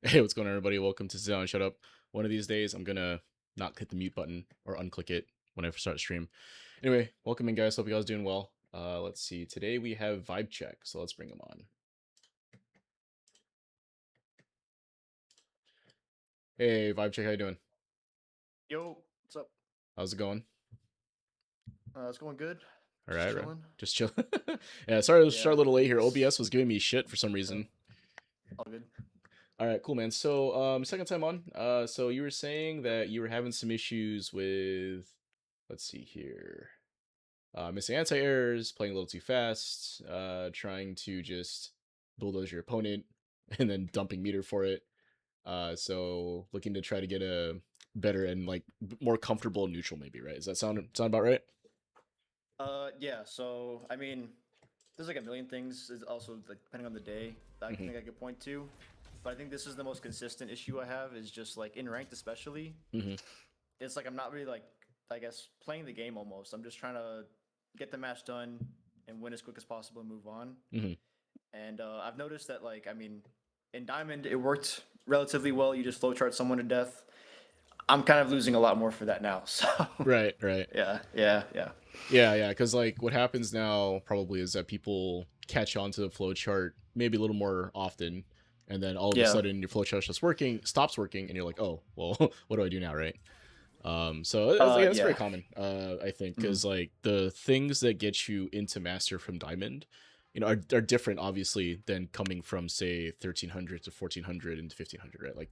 Hey, what's going on, everybody? Welcome to Sit Down and Shut Up. One of these days, I'm gonna not hit the mute button or unclick it when I start stream. Anyway, welcome in, guys. Hope you guys doing well. Let's see. Today we have VibeCheck, so let's bring him on. Hey, VibeCheck, how you doing? Yo, what's up? How's it going? It's going good. All Just right, right. chilling. Just chill. Yeah, sorry to start Yeah, a little late here. it's OBS was giving me shit for some uh, reason. all good. All right, cool, man. So, second time on. So you were saying that you were having some issues with, let's see here. Missing anti-airs, playing a little too fast, trying to just bulldoze your opponent, and then dumping meter for it. So looking to try to get a better and like more comfortable neutral, maybe, right? Does that sound about right? Yeah. So I mean, there's like a million things. Is also like depending on the day that I Mm-hmm. think I could point to, but I think this is the most consistent issue I have. Is just like in ranked, especially. Mm-hmm. It's like I'm not really like I guess playing the game almost. I'm just trying to get the match done and win as quick as possible and move on. Mm-hmm. And I've noticed that like I mean, in Diamond it worked relatively well. You just flowchart someone to death. I'm kind of losing a lot more for that now. So Right, right. yeah. Yeah, yeah. Because like what happens now probably is that people catch on to the flowchart maybe a little more often, and then all of a Yeah. sudden your flowchart just stops working, and you're like, oh, well, what do I do now, right? So yeah, that's very Yeah. common, I think, Mhm. because like the things that get you into master from diamond, are different, obviously, than coming from say 1300 to 1400 into 1500, right? Like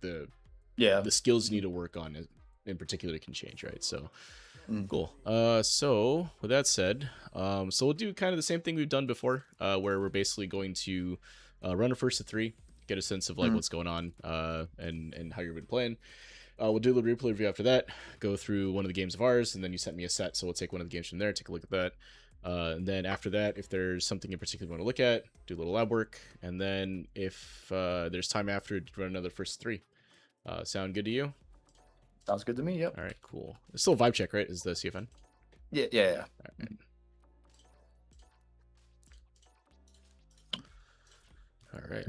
Yeah. the skills you Mhm. need to work on in particular can change, right? So Mhm. cool. So with that said, so we'll do kind of the same thing we've done before, where we're basically going to run a first to three, get a sense of like Mhm. what's going on, and how you're been playing. We'll do a little replay review after that, go through one of the games of ours, and then you sent me a set, so we'll take one of the games from there, take a look at that. And then after that, if there's something in particular you want to look at, do a little lab work. And then if there's time after, run another first three. Sound good to you? Sounds good to me. Yep. All right, cool. It's still vibe check, right? Is the CFN? Yeah. All right. Mhm. All right.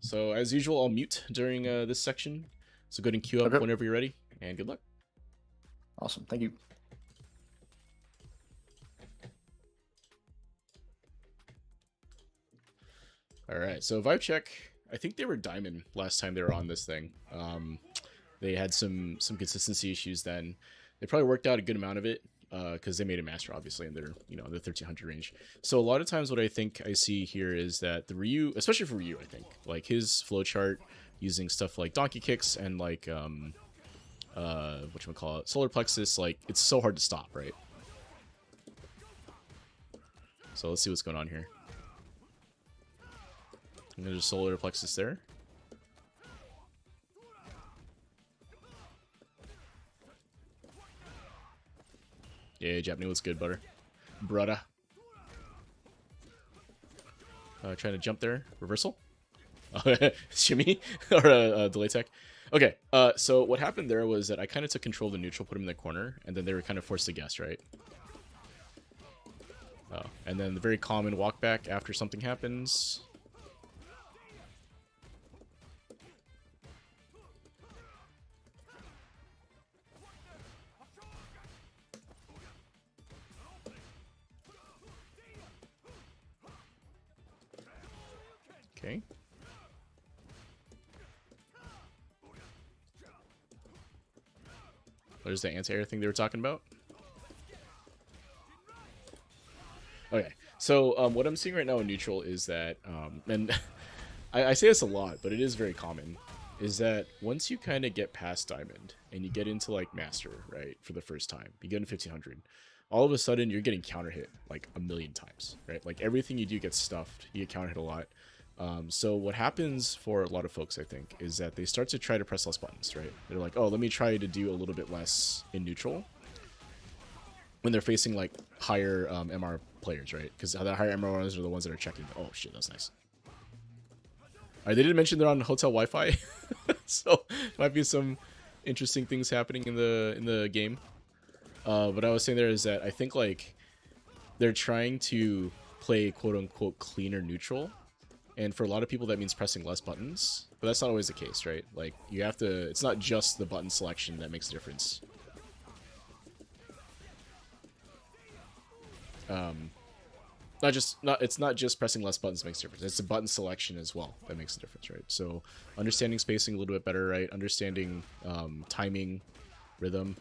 So as usual, I'll mute during this section. So go ahead and queue up Okay. whenever you're ready, and good luck. Awesome. Thank you. All right. So VibeCheck, I think they were diamond last time they were on this thing. They had some consistency issues then. They probably worked out a good amount of it because they made a master, obviously, in their the 1300 range. So a lot of times, what I think I see here is that the Ryu, especially for Ryu, I think like his flowchart using stuff like donkey kicks and like what you call it, solar plexus, like it's so hard to stop, right? So let's see what's going on here. I'm gonna just solar plexus there. Yeah, Japanese was good, butter. Brother. Trying to jump there. Reversal. Shimmy. Or delay tech. Okay, so what happened there was that I kind of took control of the neutral, put him in the corner, and then they were kind of forced to guess, right? And then the very common walk back after something happens. Okay. There's the anti-air thing they were talking about. Okay, so what I'm seeing right now in neutral is that, and I say this a lot, but it is very common, is that once you kind of get past diamond and you get into like master, right, for the first time, you get in 1500, all of a sudden you're getting counter hit like a million times, right? Like everything you do gets stuffed, you get counter hit a lot. So what happens for a lot of folks, I think, is that they start to try to press less buttons, right? They're like, oh, let me try to do a little bit less in neutral when they're facing like higher MR players, right? Because the higher MR ones are the ones that are checking. Oh shit, that's nice. They didn't mention they're on hotel Wi-Fi, so might be some interesting things happening in the game. But I was saying there is that I think like they're trying to play quote unquote cleaner neutral, And for a lot of people, that means pressing less buttons, but that's not always the case, right? Like, you have to, it's not just the button selection that makes a difference. It's not just pressing less buttons that makes a difference. It's the button selection as well that makes a difference, right? So understanding spacing a little bit better, right? Understanding timing, rhythm,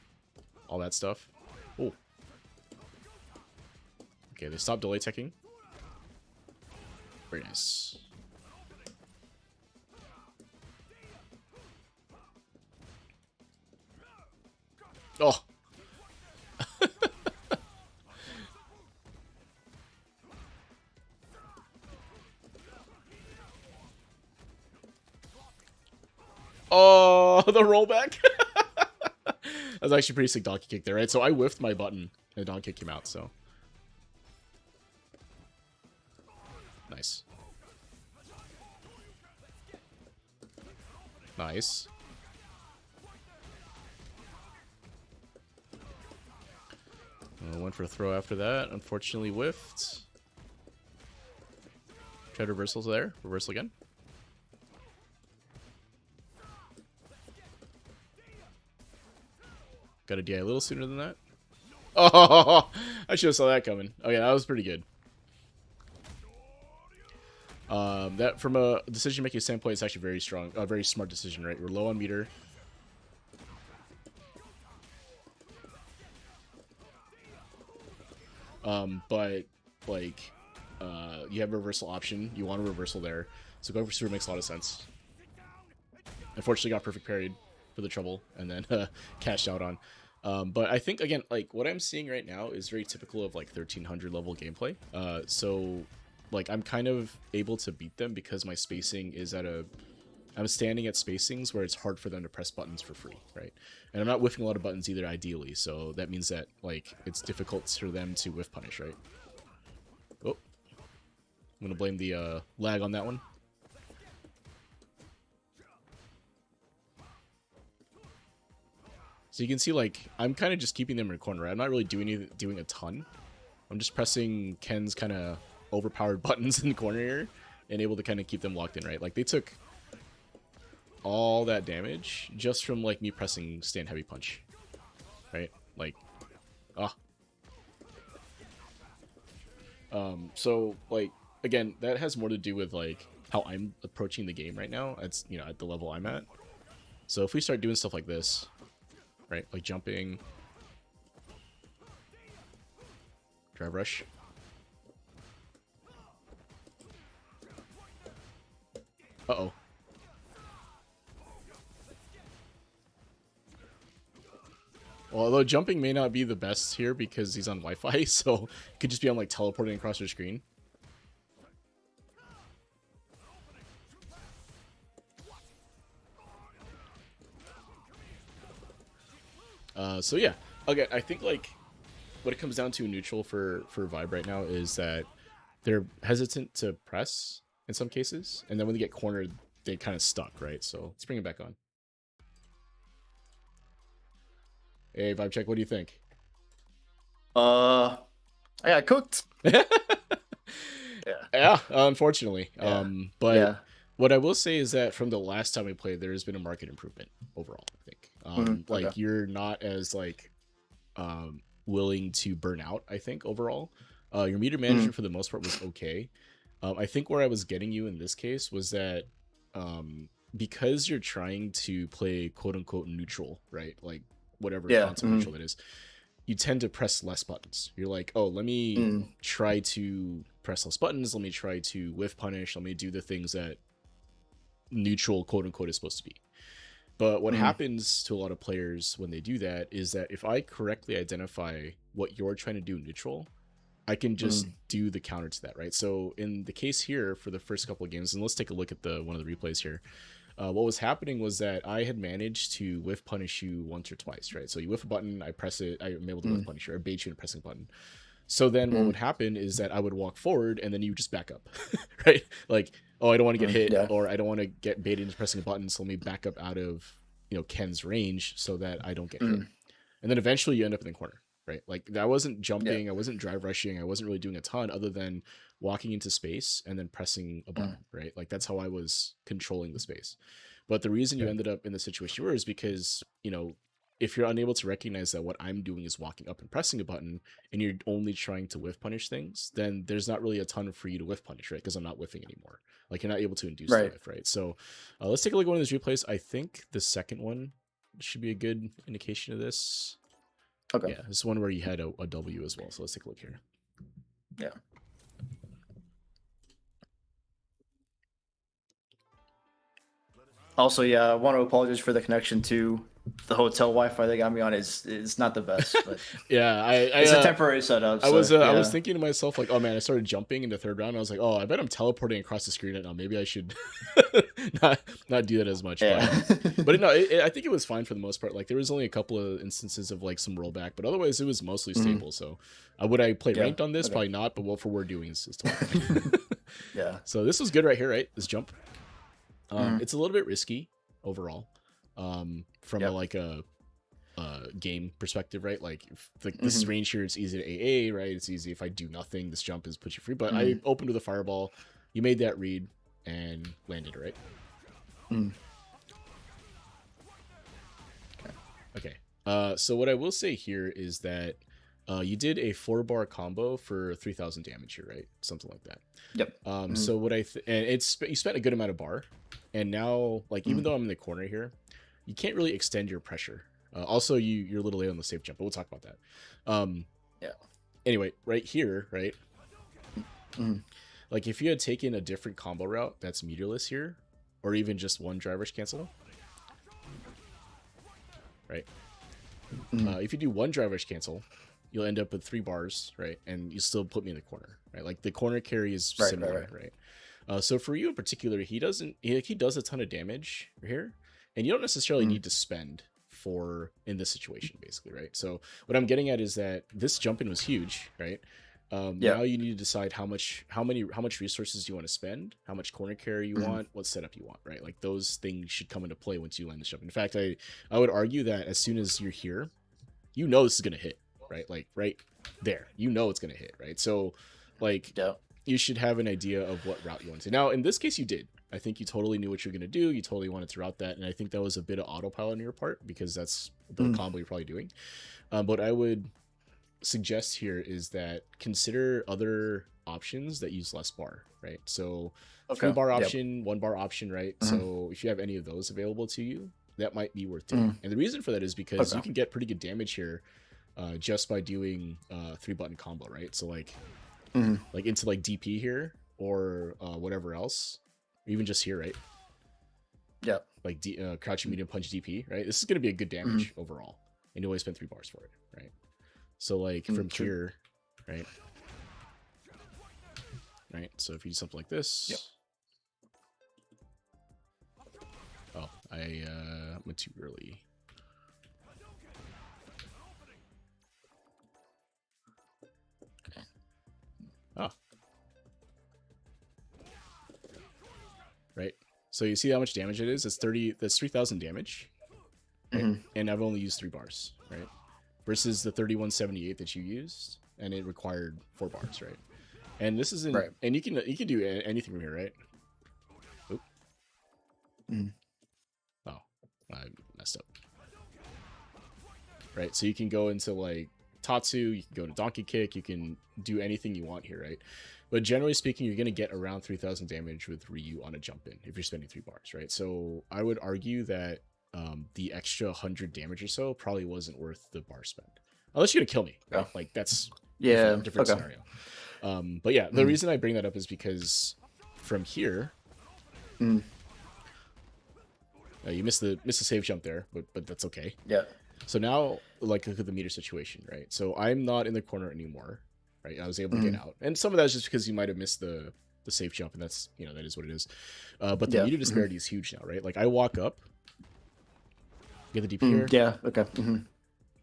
all that stuff. Oh. Okay, they stopped delay teching. Very nice. Oh. Oh, the rollback. That was actually pretty sick donkey kick there, right? So I whiffed my button and the donkey kick came out, so. Nice. Nice. Went for a throw after that. Unfortunately whiffed. Tried reversals there. Reversal again. Got a DI a little sooner than that. Oh, I should have saw that coming. Okay, that was pretty good. That from a decision-making standpoint is actually very strong. A very smart decision, right? We're low on meter. But like, you have a reversal option. You want a reversal there, so going for super makes a lot of sense. Unfortunately, got perfect parried for the trouble, and then cashed out on. But I think again, like what I'm seeing right now is very typical of like 1300 level gameplay. So like I'm kind of able to beat them because my spacing is at a. I'm standing at spacings where it's hard for them to press buttons for free, right? And I'm not whiffing a lot of buttons either, ideally. So that means that like it's difficult for them to whiff punish, right? Oh, I'm gonna blame the lag on that one. So you can see, like, I'm kind of just keeping them in a corner. Right? I'm not really doing a ton. I'm just pressing Ken's kind of overpowered buttons in the corner here and able to kind of keep them locked in, right? Like, they took all that damage just from, like, me pressing stand heavy punch, right? Like, ah. So, like, again, that has more to do with, like, how I'm approaching the game right now. It's, you know, at the level I'm at. So if we start doing stuff like this, right? Like jumping. Drive rush. Uh-oh. Well, although jumping may not be the best here because he's on Wi-Fi, so it could just be on like teleporting across your screen. So yeah, okay, I think like what it comes down to in neutral for Vibe right now is that they're hesitant to press in some cases, and then when they get cornered, they kind of stuck, right? So let's bring it back on. Hey, VibeCheck, what do you think? I got cooked. Yeah. Yeah. Unfortunately. Yeah. But Yeah. what I will say is that from the last time we played, there has been a market improvement overall, I think. Like Okay. you're not as like willing to burn out, I think, overall. Your meter management for the most part was okay. I think where I was getting you in this case was that because you're trying to play quote unquote neutral, right? Like whatever concept neutral it is, you tend to press less buttons. You're like, oh, let me try to press less buttons. Let me try to whiff punish. Let me do the things that neutral quote unquote is supposed to be. But what happens to a lot of players when they do that is that if I correctly identify what you're trying to do in neutral, I can just do the counter to that, right? So in the case here for the first couple of games, and let's take a look at one of the replays here. What was happening was that I had managed to whiff punish you once or twice, right? So you whiff a button, I press it, I'm able to whiff punish you, or bait you into pressing a button. So then what would happen is that I would walk forward and then you would just back up, right? Like, oh, I don't want to get hit, or I don't want to get baited into pressing a button, so let me back up out of, you know, Ken's range so that I don't get hit. And then eventually you end up in the corner, right? Like I wasn't Yeah. jumping, I wasn't drive rushing, I wasn't really doing a ton other than walking into space and then pressing a button, right? Like that's how I was controlling the space. But the reason you Yeah. ended up in the situation you were is because, if you're unable to recognize that what I'm doing is walking up and pressing a button and you're only trying to whiff punish things, then there's not really a ton for you to whiff punish, right? Because I'm not whiffing anymore. Like you're not able to induce the Right. whiff, right? So let's take a look at one of those replays. I think the second one should be a good indication of this. Okay. Yeah, this is one where you had a W as well. So let's take a look here. Yeah. Also, yeah, I want to apologize for the connection to the hotel Wi-Fi they got me on. Is not the best, but Yeah, it's a temporary setup. I So was yeah. thinking to myself like, oh man, I started jumping in the third round. I was like, oh, I bet I'm teleporting across the screen right now. Maybe I should not do that as much. Yeah. But no, I think it was fine for the most part. Like there was only a couple of instances of like some rollback, but otherwise it was mostly stable. So would I play Yeah, ranked on this? okay. Probably not. But what we're doing is totally fine. Yeah. So this was good right here, right? This jump. It's a little bit risky overall. From a game perspective, right? Like this is range here, it's easy to AA, right? It's easy if I do nothing, this jump is put you free. But I opened with a fireball, you made that read and landed, right? Okay. So what I will say here is that you did a 4-bar combo for 3,000 damage here, right? Something like that. Yep. So what and you spent a good amount of bar, and now like even though I'm in the corner here, you can't really extend your pressure. Also, you're a little late on the safe jump, but we'll talk about that. Yeah. Anyway, right here, right? Like if you had taken a different combo route that's meterless here, or even just one driver's cancel, right? If you do one driver's cancel, you'll end up with 3 bars, right? And you still put me in the corner, right? Like the corner carry is similar, right? So for you in particular, he does a ton of damage here, and you don't necessarily need to spend in this situation, basically, right? So what I'm getting at is that this jump in was huge, right? Now you need to decide how much resources you want to spend, how much corner carry you want, what setup you want, right? Like those things should come into play once you land this jump. In fact, I would argue that as soon as you're here, this is gonna hit, right? Like right there, it's gonna hit, right? So like you should have an idea of what route you want to. Now in this case, you did. I think you totally knew what you're going to do. You totally wanted to route that. And I think that was a bit of autopilot on your part because that's the combo you're probably doing. But I would suggest here is that consider other options that use less bar, right? So 3-bar option, 1-bar option, right? So if you have any of those available to you, that might be worth taking. And the reason for that is because you can get pretty good damage here just by doing 3-button combo, right? So like into like DP here or whatever else. Even just here, right? Yeah. Like crouching medium punch DP, right? This is going to be a good damage overall. And you only spend 3 bars for it, right? So like from here, right? Right. So if you do something like this. Oh, I went too early. Okay. Oh. Right. So you see how much damage it is? It's 30. That's 3,000 damage, right? And I've only used 3 bars, right? Versus the 3178 that you used, and it required 4 bars, right? And this isn't. Right. And you can do anything from here, right? Oop. Oh, I messed up. Right. So you can go into like Tatsu. You can go to Donkey Kick. You can do anything you want here, right? But generally speaking, you're going to get around 3,000 damage with Ryu on a jump in if you're spending 3 bars, right? So I would argue that the extra 100 damage or so probably wasn't worth the bar spend. Unless you're going to kill me, right? Like that's a different scenario. But yeah, the reason I bring that up is because from here, you missed the save jump there, but that's okay. Yeah. So now, like, look at the meter situation, right? So I'm not in the corner anymore. Right, I was able to get out, and some of that is just because you might have missed the safe jump, and that's that is what it is. But the meter disparity is huge now, right? Like I walk up, get the DP here,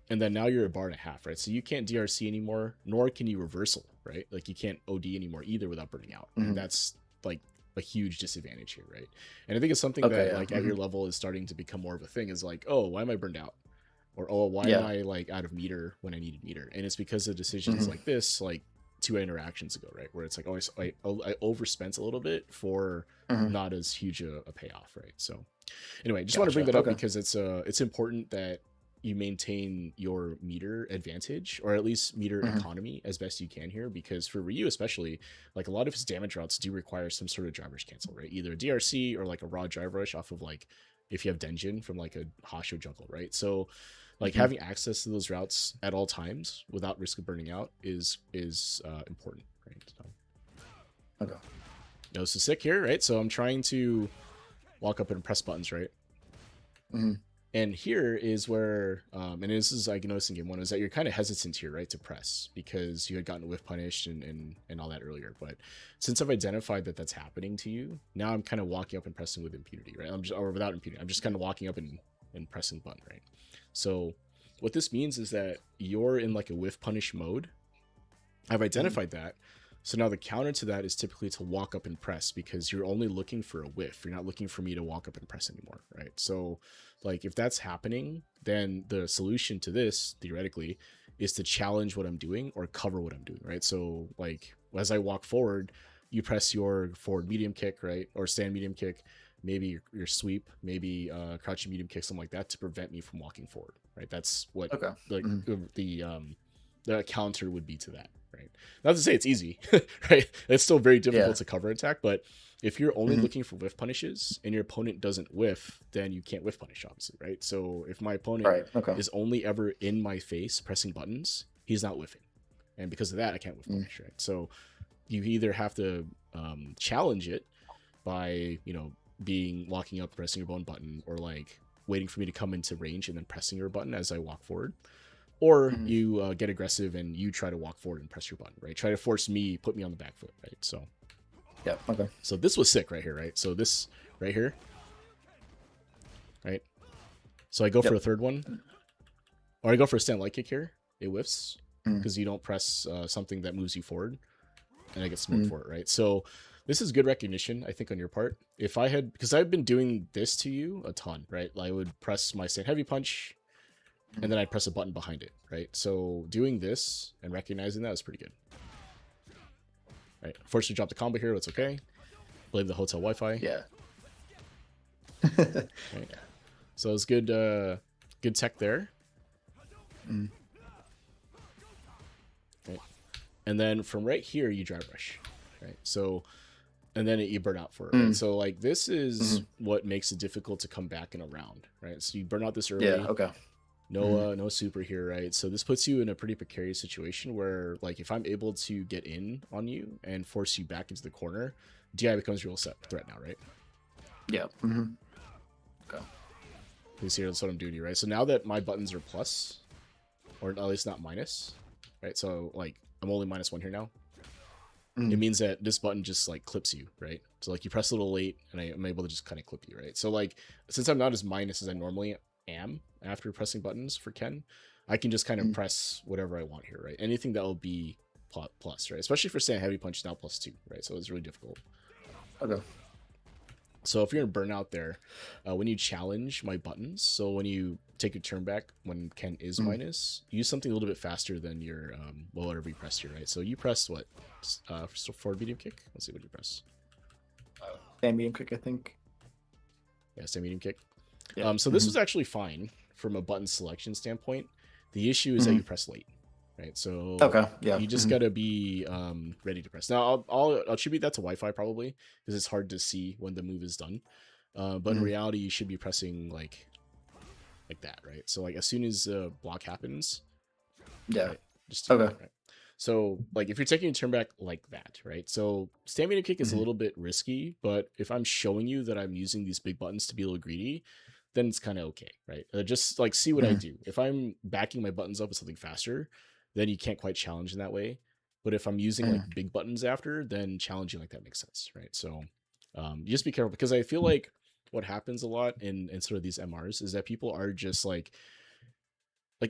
and then now you're a bar and a half, right? So you can't DRC anymore, nor can you reversal, right? Like you can't OD anymore either without burning out, and that's like a huge disadvantage here, right? And I think it's something that like at your level is starting to become more of a thing. Is like, oh, why am I burned out? or oh, why am Yeah. I like out of meter when I needed meter? And it's because of decisions Hmm. like this, like two interactions ago, right? Where it's like, oh, I overspent a little bit for Hmm. not as huge a payoff, right? So anyway, just want to bring Gotcha. that up Okay. because it's important that you maintain your meter advantage or at least meter Hmm. economy as best you can here, because for Ryu especially, like a lot of his damage routes do require some sort of driver's cancel, right? Either a DRC or like a raw drive rush off of like if you have Denjin from like a Hasho jungle, right? So like Hmm. having access to those routes at all times without risk of burning out is important, right? So Okay. no, so sick here, right? So I'm trying to walk up and press buttons, right? Hmm. And here is where, and this is like noticing game one, is that you're kind of hesitant here, right, to press because you had gotten whiff punished and all that earlier. But since I've identified that that's happening to you, now I'm kind of walking up and pressing with impunity, right? I'm just, or without impunity, I'm just kind of walking up and pressing button, right? So what this means is that you're in like a whiff punish mode. I've Hmm. identified that. So now the counter to that is typically to walk up and press because you're only looking for a whiff. You're not looking for me to walk up and press anymore, right? So, like, if that's happening, then the solution to this, theoretically, is to challenge what I'm doing or cover what I'm doing, right? So, like, as I walk forward, you press your forward medium kick, right? Or stand medium kick, maybe your sweep, maybe crouching medium kick, something like that to prevent me from walking forward, right? That's what, Okay. like, Hmm. the counter would be to that, right? Not to say it's easy, right? It's still very difficult Yeah. to cover attack, but if you're only Hmm. looking for whiff punishes and your opponent doesn't whiff, then you can't whiff punish, obviously, right? So if my opponent Right. Okay. is only ever in my face pressing buttons, he's not whiffing. And because of that, I can't whiff Mm. punish, right? So you either have to challenge it by, being walking up, pressing your bone button, or like waiting for me to come into range and then pressing your button as I walk forward, or Hmm. you get aggressive and you try to walk forward and press your button, right? Try to force me, put me on the back foot, right? Yeah. Okay. So this was sick right here, right? So this right here, right? So I go for a Yep. third one, or I go for a stand light kick here. It whiffs Mm. because you don't press something that moves you forward, and I get smoked Mm. for it, right? So this is good recognition, I think, on your part. If I had, because I've been doing this to you a ton, right? I would press my stand heavy punch, and Mm. then I'd press a button behind it, right? So doing this and recognizing that is pretty good. Right. Forced to drop the combo here, that's okay. Blame the hotel Wi-Fi. Yeah. Right. So it's good good tech there. Mm. Right. And then from right here you drive rush. Right. So and then you burn out for it, right? Mm. So like this is Hmm. what makes it difficult to come back in a round, right? So you burn out this Yeah. early, Okay. Mm. no super here, right? So this puts you in a pretty precarious situation where like if I'm able to get in on you and force you back into the corner, DI becomes real set threat now, right? Yeah. Hmm. Okay. You see that's what I'm doing here, right? So now that my buttons are plus, or at least not minus, right? So like I'm only -1 here now. It Mm. means that this button just like clips you, right? So like you press a little late and I'm able to just kind of clip you, right? So like since I'm not as minus as I normally am after pressing buttons for Ken, I can just kind of Mm. press whatever I want here, right? Anything that will be plus, right? Especially for stand heavy punch now +2, right? So it's really difficult. Okay. So if you're in burnout there, when you challenge my buttons, so when you take your turn back when Ken is Mm. minus, use something a little bit faster than your well, whatever you pressed here, right? So you pressed what? So forward medium kick. Let's see what you press. And medium kick, I think. Yeah, stand medium kick. Yeah. So this Hmm. was actually fine from a button selection standpoint. The issue is that Hmm. you press late, right? So Okay. Yeah. you just Hmm. gotta be ready to press. Now I'll attribute that to Wi-Fi probably because it's hard to see when the move is done. But in Hmm. reality, you should be pressing like that, right? So like as soon as the block happens, Yeah. right, just do Okay. that, right? So like if you're taking a turn back like that, right? So stamina kick is a Hmm. little bit risky, but if I'm showing you that I'm using these big buttons to be a little greedy, then it's kind of okay, right? Just like see what I Hmm. do. If I'm backing my buttons up with something faster, then you can't quite challenge in that way. But if I'm using like Hmm. big buttons after, then challenging like that makes sense, right? So you just be careful because I feel like what happens a lot in sort of these MRs is that people are just like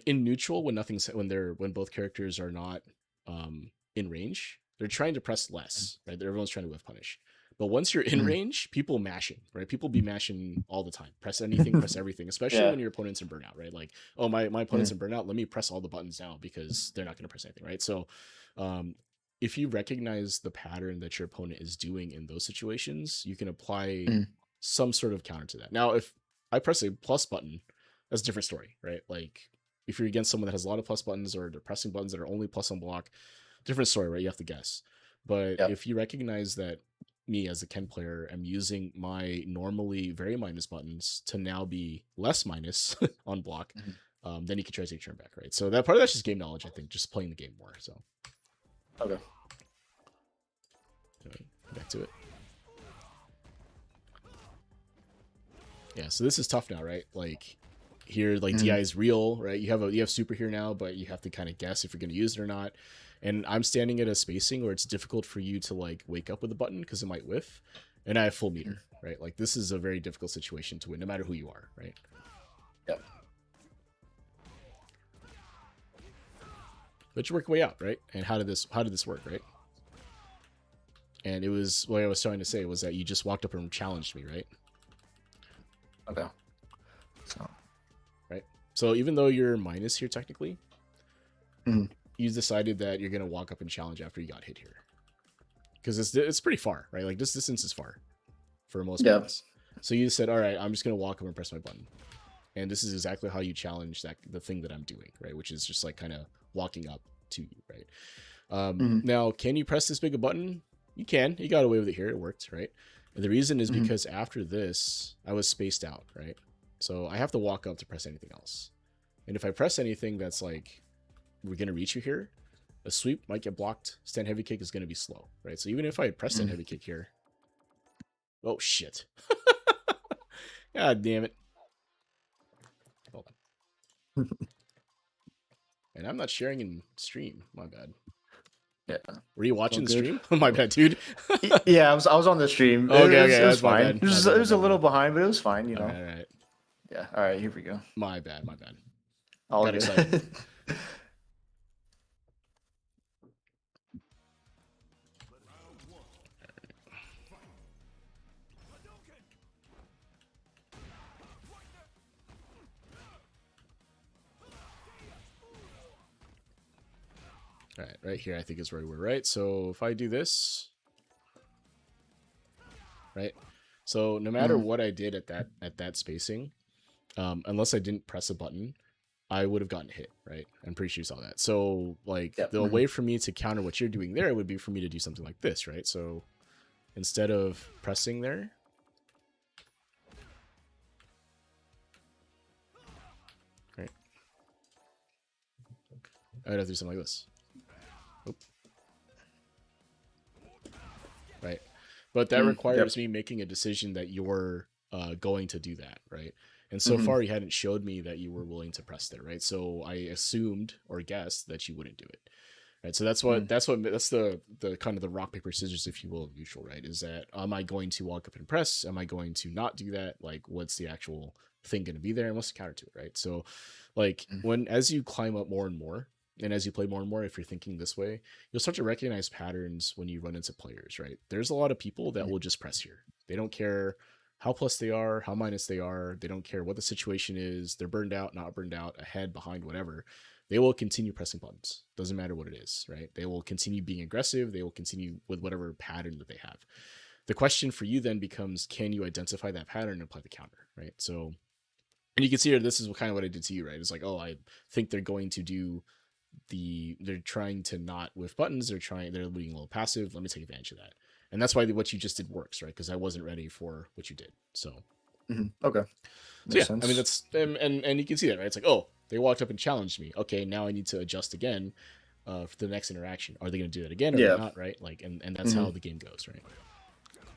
in neutral when nothing's when both characters are not in range, they're trying to press less, right? Everyone's trying to whiff punish, But once you're in Mhm. range, people mashing, right? People be mashing all the time. Press anything, press everything, especially Yeah. when your opponent's in burnout, right? Like, oh, my opponent's Mhm. in burnout. Let me press all the buttons now because they're not going to press anything, right? So, um, if you recognize the pattern that your opponent is doing in those situations, you can apply Mhm. some sort of counter to that. Now, if I press a plus button, that's a different story, right? Like, if you're against someone that has a lot of plus buttons or they're pressing buttons that are only plus on block, different story, right? You have to guess. But Yep. if you recognize that me as a Ken player am using my normally very minus buttons to now be less minus on block, Mhm. then you can try to take your turn back, right? So that part of that's just game knowledge, I think, just playing the game more. So Okay. back to it. Yeah, so this is tough now, right? Like here, like Mhm. DI is real, right? You have super here now, but you have to kind of guess if you're going to use it or not. And I'm standing at a spacing where it's difficult for you to like wake up with a button because it might whiff. And I have full meter, right? Like this is a very difficult situation to win, no matter who you are, right? Yep. But you work your way out, right? And how did this work, right? And it was what I was trying to say was that you just walked up and challenged me, right? Okay. So. Right. So even though you're minus here technically, Mhm. you decided that you're gonna walk up and challenge after you got hit here, because it's pretty far, right? Like this distance is far for most Yep. buttons. So you said, all right, I'm just gonna walk up and press my button, and this is exactly how you challenge the thing that I'm doing, right? Which is just like kind of walking up to you, right? Mhm. Now, can you press this big a button? You can. You got away with it here. It worked, right? And the reason is Mhm. because after this, I was spaced out, right? So I have to walk up to press anything else. And if I press anything that's like, we're going to reach you here, a sweep might get blocked. Stand heavy kick is going to be slow, right? So even if I press stand Mhm. heavy kick here, oh shit. God damn it. Hold on. And I'm not sharing in stream. My bad. Yeah. Were you All watching the good. stream? My bad, dude. Yeah, I was on the stream. Okay, okay, It was that's my fine. bad. My bad, It my was a bad, my little bad. behind, but it was fine. All right, all right. Yeah. All right. Here we go. My bad, my bad. All Got excited. good. All right, right here I think is where we were, right? So if I do this, right? So no matter Mhm. what I did at that spacing, unless I didn't press a button, I would have gotten hit, right? I'm pretty sure you saw that. So like Yep. the Mhm. way for me to counter what you're doing there would be for me to do something like this, right? So instead of pressing there, right? I would have to do something like this. Oop. Right? But that Yep. requires me making a decision that you're going to do that, right? And so Mhm. far, you hadn't showed me that you were willing to press there, right? So I assumed or guessed that you wouldn't do it, right? So that's Mhm. the kind of the rock paper scissors, if you will, of neutral, right? Is that am I going to walk up and press? Am I going to not do that? Like, what's the actual thing going to be there, and what's the counter to it, right? So, like Mhm. when as you climb up more and more, and as you play more and more, if you're thinking this way, you'll start to recognize patterns when you run into players, right? There's a lot of people that Mhm. will just press here. They don't care how plus they are, how minus they are. They don't care what the situation is. They're burned out, not burned out, ahead, behind, whatever. They will continue pressing buttons. Doesn't matter what it is, right? They will continue being aggressive. They will continue with whatever pattern that they have. The question for you then becomes, can you identify that pattern and apply the counter, right? So, and you can see here, this is kind of what I did to you, right? It's like, oh, I think they're going to do they're trying to not with buttons. They're being a little passive. Let me take advantage of that. And that's why what you just did works, right? Because I wasn't ready for what you did. So Mhm. Okay. so Makes yeah, I mean sense. that's and you can see that, right? It's like, oh, they walked up and challenged me. Okay, now I need to adjust again for the next interaction. Are they going to do that again? Or are they Yeah. not? Right? Like, and that's Mhm. how the game goes, right?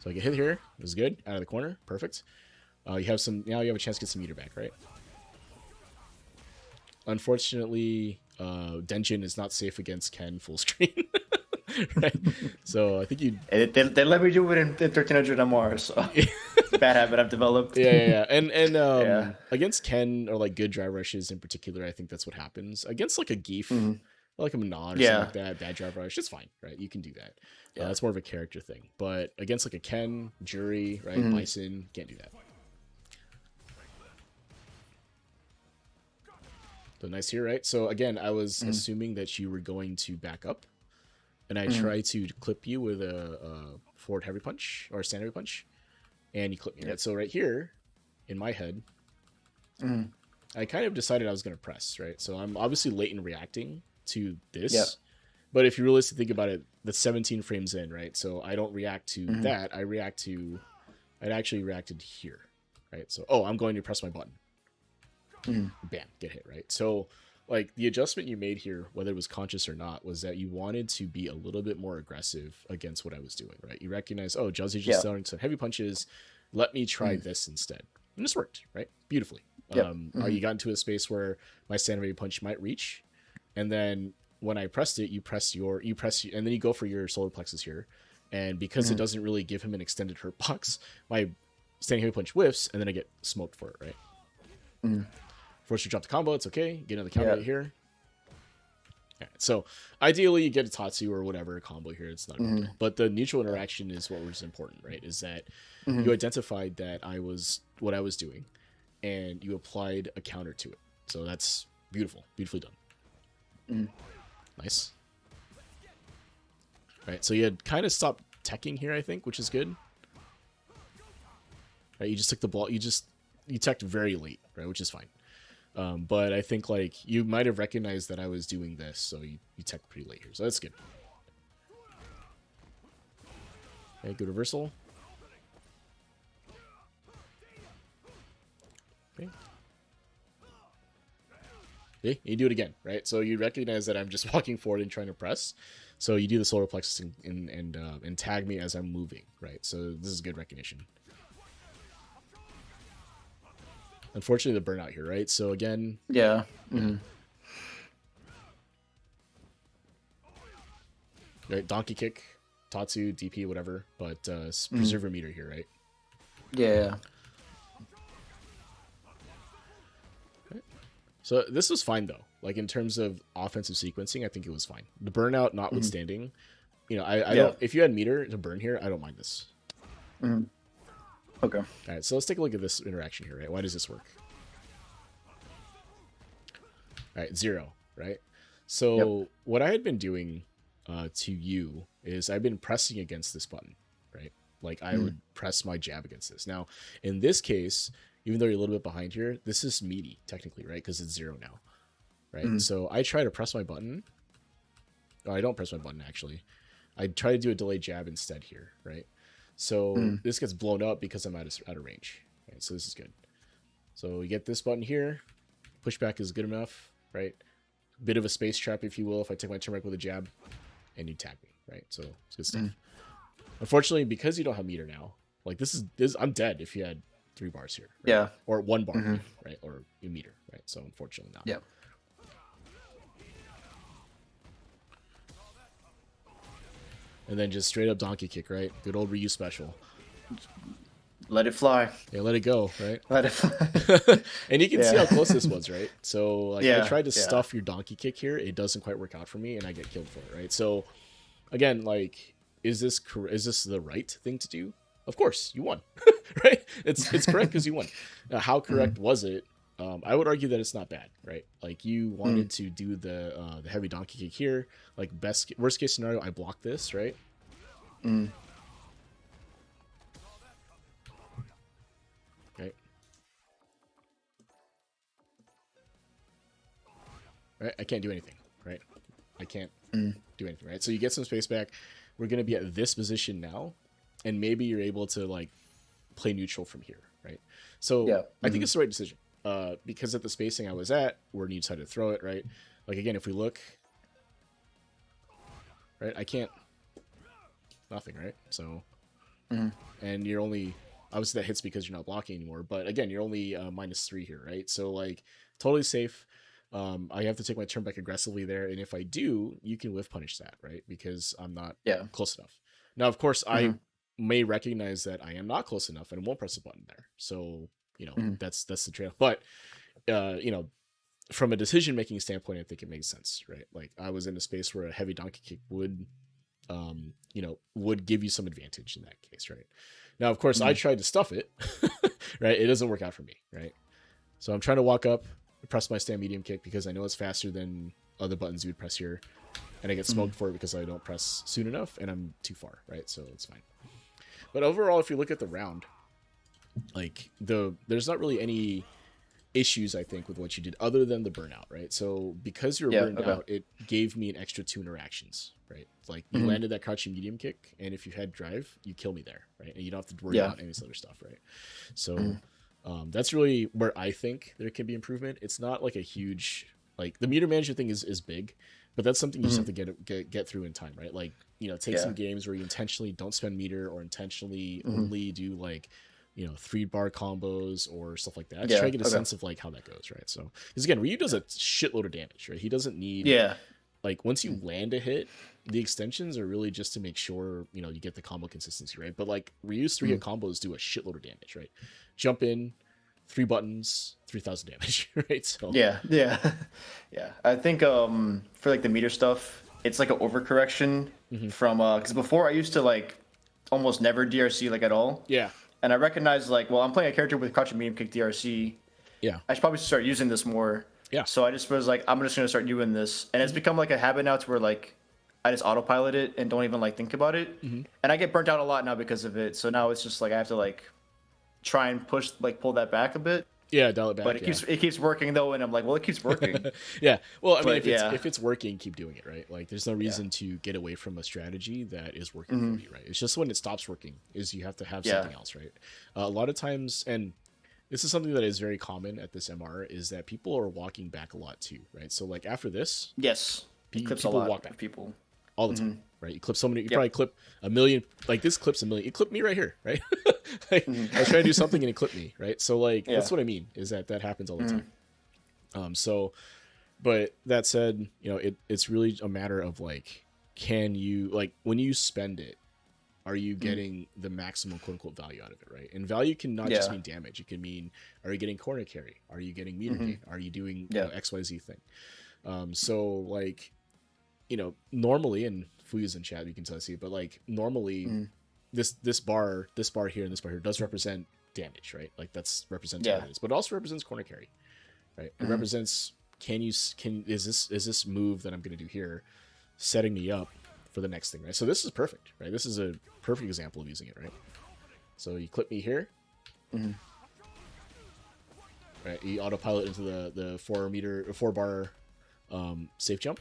So I get hit here. It was good out of the corner. Perfect. You have some now. You have a chance to get some meter back, right? Unfortunately, Denjin is not safe against Ken full screen. Right? So I think you. They let me do it in 1300 MR, so it's a bad habit I've developed. Yeah. And Yeah. against Ken or like good dry rushes in particular, I think that's what happens. Against like a Geef, Mhm. like a Manon or something Yeah. like that, bad drive rush, it's fine, right? You can do that. Yeah. That's more of a character thing. But against like a Ken, Jury, right, Mm-hmm. Bison, can't do that. So nice here, right? So again, I was assuming that you were going to back up, and I tried to clip you with a forward heavy punch or a stand heavy punch, and you clip me, right? So right here, in my head, I kind of decided I was going to press, right? So I'm obviously late in reacting to this, Yeah. but if you really think about it, that's 17 frames in, right? So I don't react to that. I'd actually reacted here, right? So, oh, I'm going to press my button. Bam, get hit, right? So, like, the adjustment you made here, whether it was conscious or not, was that you wanted to be a little bit more aggressive against what I was doing, right? You recognize, oh, Juzzy just throwing some heavy punches. Let me try this instead. And this worked, right? Beautifully. Yep. You got into a space where my stand heavy punch might reach, and then when I pressed it, you press, and then you go for your solar plexus here, and because it doesn't really give him an extended hurt box, my standing heavy punch whiffs, and then I get smoked for it, right? Force you drop the combo, it's okay. Get another counter right here. Yeah, so ideally you get a Tatsu or whatever combo here. It's not a big deal. But the neutral interaction is what was important, right? Is that you identified that what I was doing, and you applied a counter to it. So that's beautiful, beautifully done. Nice. Right, so you had kind of stopped teching here, I think, which is good. Right, you just took the ball. You teched very late, right, which is fine. But I think like you might have recognized that I was doing this, so you teched pretty late here, so that's good. Okay, good reversal. Okay. Okay, you do it again, right? So you recognize that I'm just walking forward and trying to press. So you do the solar plexus and tag me as I'm moving, right? So this is good recognition. Unfortunately, the burnout here, right? So again, yeah. Right, donkey kick, Tatsu, DP, whatever, but preserve your meter here, right? Yeah. Okay. So this was fine though. Like in terms of offensive sequencing, I think it was fine. The burnout notwithstanding, you know, I don't. If you had meter to burn here, I don't mind this. Okay. All right, so let's take a look at this interaction here, right? Why does this work? All right, 0, right? So what I had been doing to you is I've been pressing against this button, right? Like I would press my jab against this. Now, in this case, even though you're a little bit behind here, this is meaty technically, right? Because it's 0 now, right? So I try to press my button. Oh, I don't press my button actually. I try to do a delayed jab instead here, right? So this gets blown up because I'm out of range. Right? So this is good. So you get this button here. Pushback is good enough, right? Bit of a space trap, if you will, if I take my turn back with a jab, and you tag me, right? So it's good stuff. Unfortunately, because you don't have meter now, like this is I'm dead if you had 3 bars here, right? Yeah. Or 1 bar, right? Or a meter, right? So unfortunately not. Yeah. And then just straight up donkey kick, right? Good old Ryu special. Let it fly. Yeah, let it go, right? Let it fly. And you can see how close this was, right? So like I tried to yeah. stuff your donkey kick here. It doesn't quite work out for me, and I get killed for it, right? So again, like, is this the right thing to do? Of course, you won, right? It's correct because you won. Now, how correct was it? I would argue that it's not bad, right? Like you wanted to do the heavy donkey kick here. Like worst case scenario, I block this, right? Right. Right. I can't do anything, right? I can't do anything, right? So you get some space back. We're gonna be at this position now, and maybe you're able to like play neutral from here, right? So I think it's the right decision. Because at the spacing I was at, where you decided to throw it, right? Like again, if we look, right, I can't, nothing, right? So, and you're only, obviously that hits because you're not blocking anymore, but again, you're only -3 here, right? So like totally safe. I have to take my turn back aggressively there, and if I do, you can whiff punish that, right? Because I'm not close enough. Now, of course, I may recognize that I am not close enough and won't press the button there. So, you know, that's the trail. But, you know, from a decision making standpoint, I think it makes sense, right? Like I was in a space where a heavy donkey kick would, would give you some advantage in that case, right? Now, of course, I tried to stuff it, right? It doesn't work out for me, right? So I'm trying to walk up, press my stand medium kick because I know it's faster than other buttons you would press here, and I get smoked for it because I don't press soon enough and I'm too far, right? So it's fine. But overall, if you look at the round, like there's not really any issues I think with what you did other than the burnout, right? So because you were burned out, it gave me an extra 2 interactions, right? Like you landed that crouching medium kick, and if you had drive, you kill me there, right? And you don't have to worry about any other stuff, right? So that's really where I think there can be improvement. It's not like a huge, like the meter management thing is big, but that's something you just have to get through in time, right? Like, take some games where you intentionally don't spend meter or intentionally only do like, 3-bar combos or stuff like that. Just try to get a sense of like how that goes, right? So, because again, Ryu does a shitload of damage, right? He doesn't need, like once you land a hit, the extensions are really just to make sure, you get the combo consistency, right? But like Ryu's 3-hit combos do a shitload of damage, right? Jump in, 3 buttons, 3,000 damage, right? So yeah. I think for like the meter stuff, it's like an overcorrection from because before I used to like almost never DRC like at all. Yeah. And I recognize like, well, I'm playing a character with crouching medium kick DRC. Yeah. I should probably start using this more. Yeah. So I just was like, I'm just gonna start doing this, and it's become like a habit now to where like I just autopilot it and don't even like think about it, and I get burnt out a lot now because of it. So now it's just like I have to like try and pull that back a bit. Yeah, dial it back. But it keeps working though, and I'm like, well, it keeps working. Yeah. Well, I mean, But, if it's working, keep doing it, right? Like, there's no reason to get away from a strategy that is working for you, right? It's just when it stops working is you have to have something else, right? A lot of times, and this is something that is very common at this MR, is that people are walking back a lot too, right? So like after this, Yes, clips a lot of people all the time, right? You clip so many, you probably clip a million, like this clips a million. You clip me right here, right? Like, I was trying to do something and it clipped me, right? So like that's what I mean, is that happens all the time. So, but that said, it's really a matter of like, can you, like, when you spend it, are you getting the maximum quote unquote value out of it, right? And value can not just mean damage. It can mean, are you getting corner carry? Are you getting meter gain? Are you doing XYZ thing? So like, normally, and Fuyu's in chat, you can see it, but like normally this bar here and this bar here does represent damage, right? Like that's represents what it is, but it also represents corner carry, right? It represents, is this move that I'm going to do here setting me up for the next thing, right? So this is perfect, right? This is a perfect example of using it, right? So you clip me here, right? You autopilot into the 4 bar safe jump,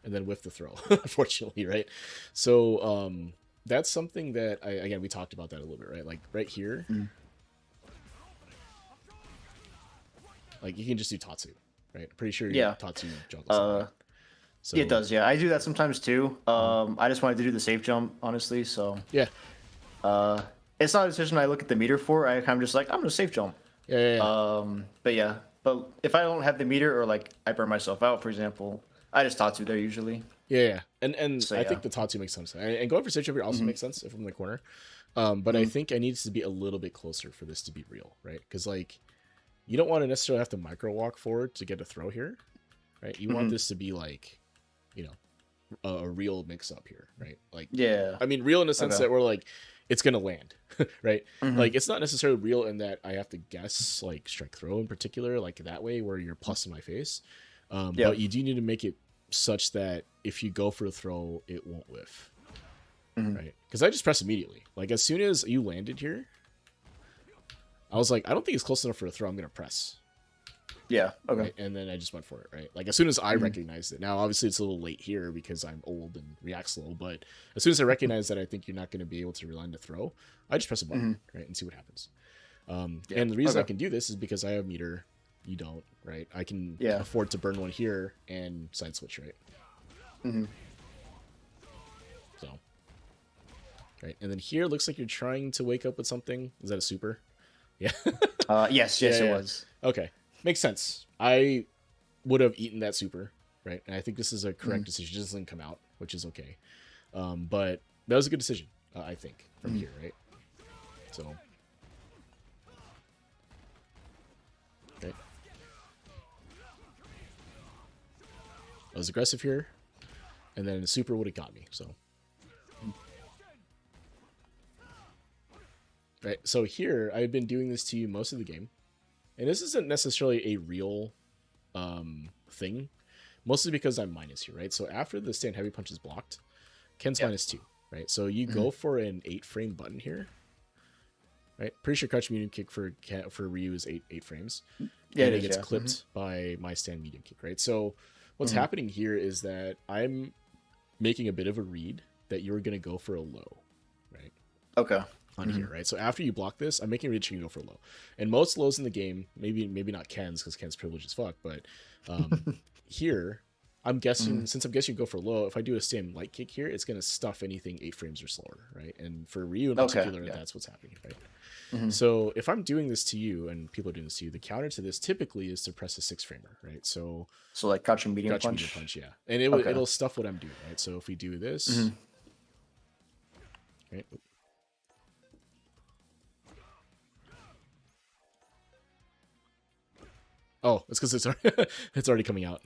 and then whiff the throw, unfortunately, right? So that's something that we talked about that a little bit, right? Like right here, like you can just do Tatsu, right? I'm pretty sure Tatsu juggles. So it does, I do that sometimes too. I just wanted to do the safe jump, honestly. So yeah, it's not a decision I look at the meter for. I'm just like, I'm gonna safe jump. But if I don't have the meter, or like I burn myself out, for example, I just Tatsu there usually. And so, I think the Tatsu makes sense, and going for safe jump here also makes sense if I'm in the corner. But I think I need to be a little bit closer for this to be real, right? Because like, you don't want to necessarily have to micro walk forward to get a throw here, right? You want this to be like, a real mix up here, right? Like, I mean, real in the sense that we're like, it's gonna land, right? Like, it's not necessarily real in that I have to guess like strike throw in particular, like that way where you're plus in my face. But you do need to make it such that if you go for a throw, it won't whiff, right? Because I just press immediately. Like as soon as you landed here, I was like, I don't think it's close enough for a throw. I'm gonna press. Right? And then I just went for it, right? Like as soon as I recognized it. Now, obviously, it's a little late here because I'm old and react slow. But as soon as I recognize that I think you're not going to be able to land a throw, I just press a button, right, and see what happens. And the reason I can do this is because I have meter. You don't, right? I can afford to burn one here and side switch, right? So, right, and then here looks like you're trying to wake up with something. Is that a super? Yeah. Yes, it was. Okay. Makes sense. I would have eaten that super, right? And I think this is a correct decision. It just didn't come out, which is okay. But that was a good decision, I think, from here, right? So, okay. I was aggressive here, and then the super would have got me. So, right. So here I've been doing this to you most of the game, and this isn't necessarily a real thing, mostly because I'm minus here, right? So after the stand heavy punch is blocked, Ken's -2, right? So you go for an 8-frame button here, right? Pretty sure crouch medium kick for Ryu is eight frames. Yeah, and it it is, gets clipped by my stand medium kick, right? So what's happening here is that I'm making a bit of a read that you're going to go for a low, right? Okay. On here, right? So after you block this, I'm making a read that you can go for low. And most lows in the game, maybe not Ken's because Ken's privileged as fuck, but here, I'm guessing, since I'm guessing you go for low, if I do a stand light kick here, it's going to stuff anything 8 frames or slower, right? And for Ryu in particular, that's what's happening, right? So if I'm doing this to you and people are doing this to you, the counter to this typically is to press a 6-framer, right? So like crouching medium punch? Medium punch, yeah. And it'll stuff what I'm doing, right? So if we do this, right? Oh, it's because it's already coming out.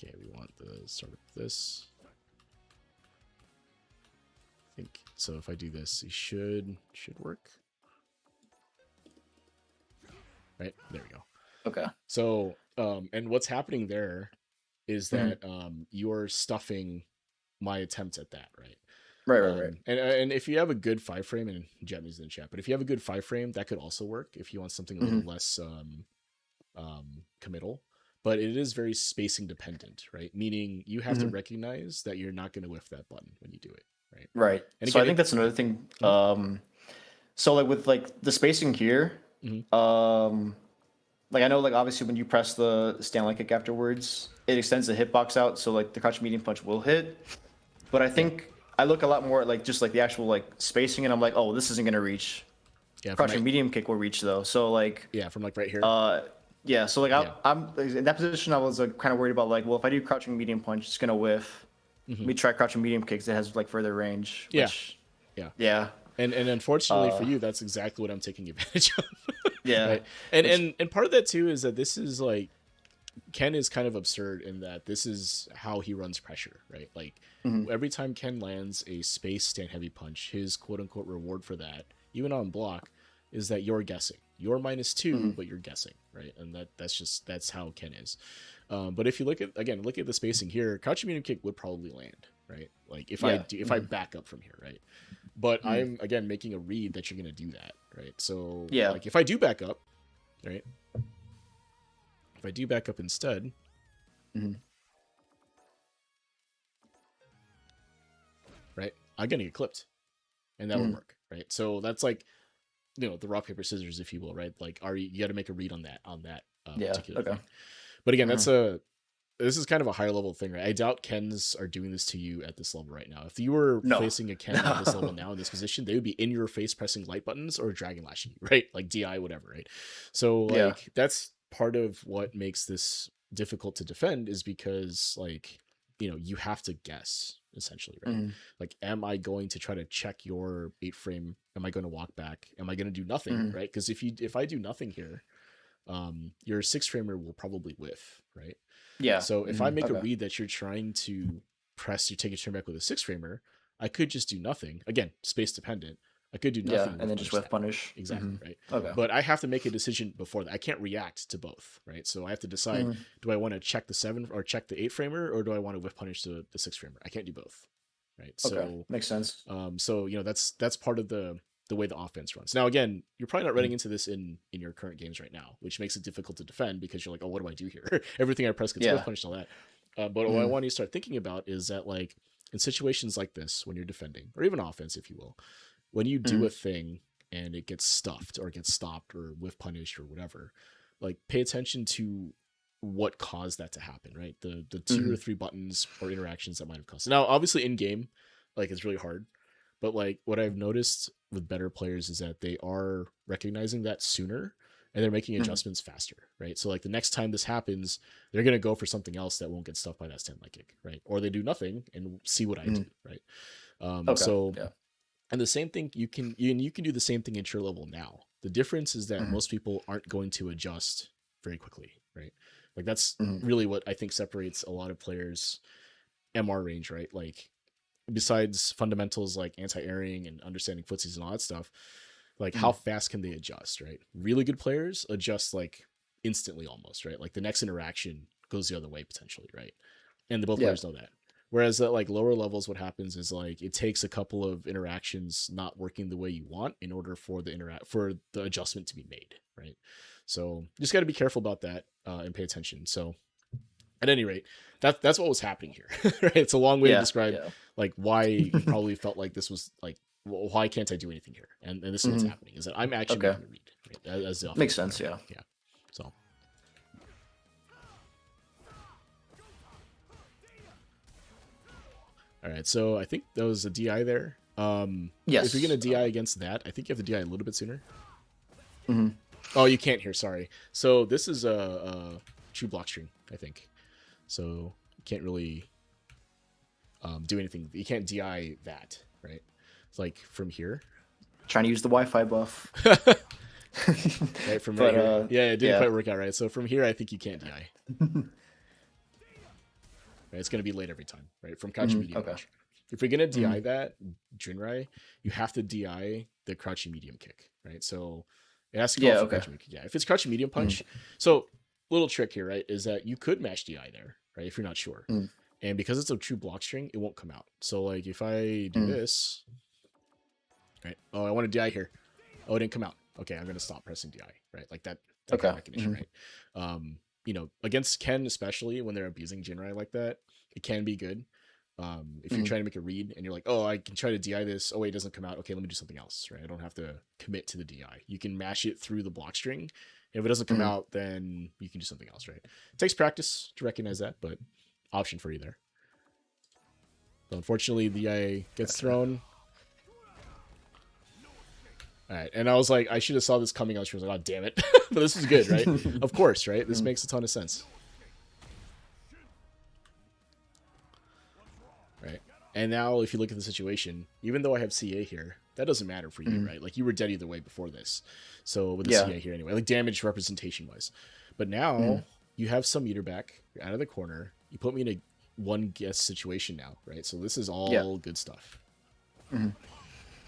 Okay, we want the start of this. I think so. If I do this, it should work. Right there we go. Okay. So and what's happening there is that you're stuffing my attempt at that, right? Right. And if you have a good 5-frame, and Japanese in the chat, but if you have a good 5-frame, that could also work if you want something a little less committal. But it is very spacing dependent, right? Meaning you have to recognize that you're not going to whiff that button when you do it, right? Right. And so I think that's another thing. So like with like the spacing here, like I know like obviously when you press the stand light kick afterwards, it extends the hitbox out, so like the crouch medium punch will hit. But I think I look a lot more at like just like the actual like spacing, and I'm like, oh, this isn't gonna reach. Yeah, crouching medium kick will reach though. So like from like right here. Yeah. So like I'm in that position. I was kind of worried about like, well, if I do crouching medium punch, it's gonna whiff. Let me try crouching medium kicks that has like further range. Which, yeah. And unfortunately for you, that's exactly what I'm taking advantage of. Yeah. Right? And part of that too is that this is like Ken is kind of absurd in that this is how he runs pressure, right? Like every time Ken lands a space stand heavy punch, his quote unquote reward for that, even on block, is that you're guessing. You're -2, but you're guessing, right? And that's how Ken is. But if you look at the spacing here, crouching medium kick would probably land, right? Like if I back up from here, right? But I'm again making a read that you're gonna do that, right? So like if I do back up, right? If I do back up instead, right, I'm gonna get clipped, and that would work, right? So that's like, the rock paper scissors, if you will, right? Like, you got to make a read on that particular thing. But again, this is kind of a higher level thing, right? I doubt Kens are doing this to you at this level right now. If you were facing a Ken at this level now in this position, they would be in your face pressing light buttons or dragon lashing you, right? Like DI, whatever, right? So like that's part of what makes this difficult to defend, is because like, you have to guess essentially, right? Like, am I going to try to check your 8-frame? Am I going to walk back? Am I going to do nothing, right? Because if I do nothing here, your 6-framer will probably whiff, right? Yeah. So if I make a read that you're trying to press, you take a turn back with a 6-framer, I could just do nothing. Again, space dependent. I could do nothing. And then just whiff punish. Exactly, right? Okay. But I have to make a decision before that. I can't react to both, right? So I have to decide, do I want to check the 7 or check the 8-framer, or do I want to whiff punish the 6-framer? I can't do both, right? So makes sense. So that's part of the way the offense runs. Now, again, you're probably not running into this in your current games right now, which makes it difficult to defend because you're like, oh, what do I do here? Everything I press gets whiff punished and all that. But what I want you to start thinking about is that, like, in situations like this, when you're defending, or even offense, if you will, when you do a thing and it gets stuffed or gets stopped or whiff punished or whatever, like, pay attention to what caused that to happen, right? The 2 or 3 buttons or interactions that might have caused. Now, obviously in game, like, it's really hard, but like what I've noticed with better players is that they are recognizing that sooner and they're making adjustments faster, right? So like the next time this happens, they're going to go for something else that won't get stuffed by that stand light kick, right? Or they do nothing and see what I do, right? And the same thing, you can do the same thing at your level now. The difference is that most people aren't going to adjust very quickly, right? Like that's Mhm. really what I think separates a lot of players' MR range, right? Like besides fundamentals like anti-airing and understanding footsies and all that stuff, like how Mhm. fast can they adjust, right? Really good players adjust like instantly almost, right? Like the next interaction goes the other way potentially, right? And the both Yeah. players know that. Whereas at like lower levels, what happens is like it takes a couple of interactions not working the way you want in order for the adjustment to be made, right? So just got to be careful about that and pay attention. So at any rate, that's what was happening here. Right? It's a long way to Yeah. describe Yeah. like why you probably felt like this was like, well, why can't I do anything here? And this is what's Mhm. happening is that I'm actually Okay. making a read, right, as the Makes offensive sense. player. Yeah. Yeah. So all right. So I think that was a DI there. If you're Yes. gonna DI against that, I think you have to DI a little bit sooner. Mhm. Oh, you can't hear. Sorry. So this is a true block string, I think. So you can't really do anything. You can't DI that, right? It's like from here, Trying to use the Wi-Fi buff. right? From right But here. Yeah, it didn't yeah. quite work out right. So from here, I think you can't DI. Right? It's going to be late every time, right? From crouching medium Okay. punch. If you're going to DI Mhm. that, Jinrai, you have to DI the crouching medium kick, right? So it has to go Yeah. off the Okay. crouching medium kick. Yeah, if it's crouching medium Mhm. punch. So little trick here, right, is that you could mash DI there, right, if you're not sure. Mhm. And because it's a true block string, it won't come out. So like if I do Mhm. this, right? Oh, I want to DI here. Oh, it didn't come out. Okay, I'm gonna stop pressing DI, right? Like that kind of Okay. recognition, Mhm. right? Against Ken, especially when they're abusing Jinrai like that, it can be good. If you're Mhm. trying to make a read and you're like, oh, I can try to DI this. Oh, wait, it doesn't come out. Okay, let me do something else, right? I don't have to commit to the DI. You can mash it through the block string. If it doesn't come Mhm. out, then you can do something else, right? It takes practice to recognize that, but option for you there. So unfortunately, the DI gets Gotcha. thrown. All right, and I was like, I should have saw this coming. I was like, oh damn it, but this was good, right? Of course, right? This Mhm. makes a ton of sense, right? And now, if you look at the situation, even though I have CA here, that doesn't matter for you, Mhm. right? Like you were dead either way before this, so with the Yeah. CA here anyway, like damage representation wise. But now Mhm. you have some meter back. You're out of the corner. You put me in a one guess situation now, right? So this is Yeah. all good stuff. Mhm.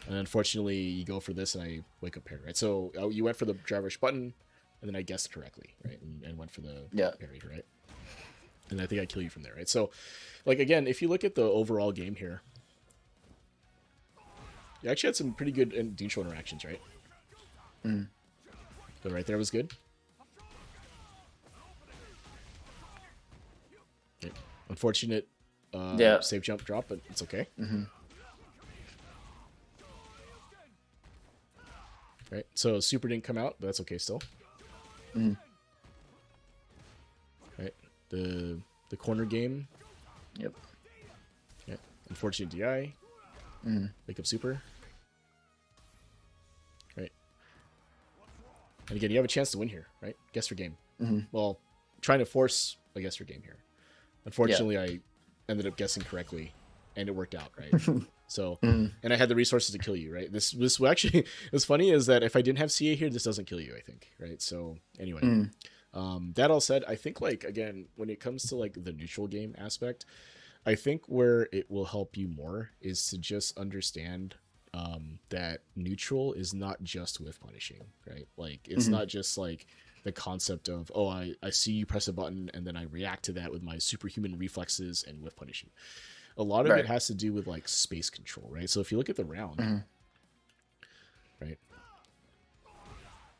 And unfortunately, you go for this, and I wake up parry, right? So you went for the driver's button, and then I guessed correctly, right? And went for the Yeah. parry, right? And I think I kill you from there, right? So, like again, if you look at the overall game here, you actually had some pretty good neutral interactions, right? Mhm. The right there was good. Okay. Unfortunate Yeah. save jump drop, but it's okay. Mhm. Right. So super didn't come out, but that's okay still. Mhm. Right. The corner game. Yep. Yeah. Unfortunate DI. Mhm. Wake up super. Right. And again, you have a chance to win here, right? Guess your game. Mhm. Well, trying to force a guess your game here. Yeah. Unfortunately, I ended up guessing correctly, and it worked out, right? So, Mhm. and I had the resources to kill you, right? This will actually, what's funny is that if I didn't have CA here, this doesn't kill you, I think, right? So anyway, Mhm. that all said, I think like again, when it comes to like the neutral game aspect, I think where it will help you more is to just understand that neutral is not just with punishing, right? Like it's Mhm. not just like the concept of, oh, I see you press a button and then I react to that with my superhuman reflexes and with punishing. A lot of it Right. has to do with like space control, right? So if you look at the round, Mhm. right,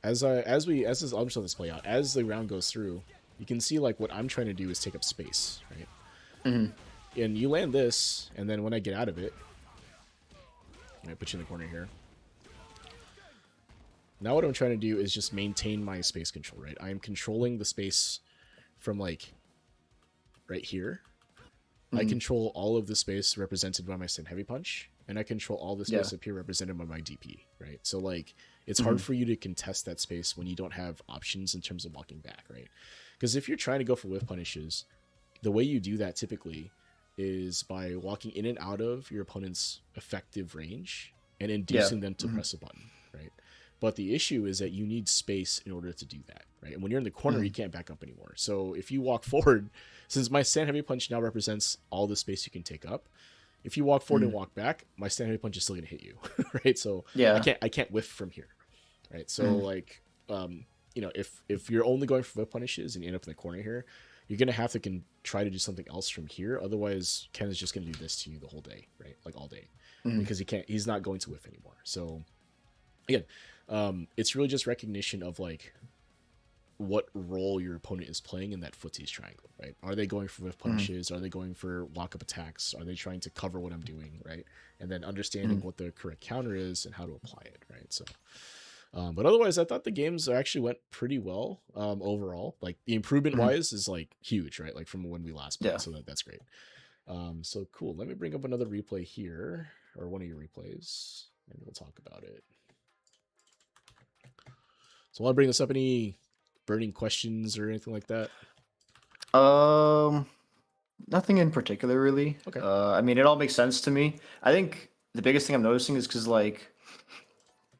as this, I'll just let this play out. As the round goes through, you can see like what I'm trying to do is take up space, right? Mhm. And you land this, and then when I get out of it, I put you in the corner here. Now what I'm trying to do is just maintain my space control, right? I am controlling the space from like right here. I Mhm. control all of the space represented by my Sin Heavy Punch, and I control all the Yeah. space up here represented by my DP, right? So like it's hard Mhm. for you to contest that space when you don't have options in terms of walking back, right? Because if you're trying to go for whiff punishes, the way you do that typically is by walking in and out of your opponent's effective range and Yeah. inducing them to Mhm. press a button, right? But the issue is that you need space in order to do that, right? And when you're in the corner, you can't back up anymore. So if you walk forward, since my stand heavy punch now represents all the space you can take up, if you walk forward and walk back, my stand heavy punch is still gonna hit you, right? So Yeah. I can't whiff from here, right? So like, you know, if you're only going for whip punishes and you end up in the corner here, you're gonna have to try to do something else from here. Otherwise, Ken is just gonna do this to you the whole day, right? Like all day, because he's not going to whiff anymore. So again, it's really just recognition of like what role your opponent is playing in that footsies triangle, right? Are they going for whiff punishes? Are they going for lock-up attacks? Are they trying to cover what I'm doing, right? And then understanding what the correct counter is and how to apply it, right? So, but otherwise, I thought the games actually went pretty well overall. Like the improvement-wise is like huge, right? Like from when we last played, so that's great. So cool. Let me bring up another replay here, or one of your replays, and we'll talk about it. So while I bring this up, any burning questions or anything like that? Nothing in particular, really. Okay. I mean, it all makes sense to me. I think the biggest thing I'm noticing is because like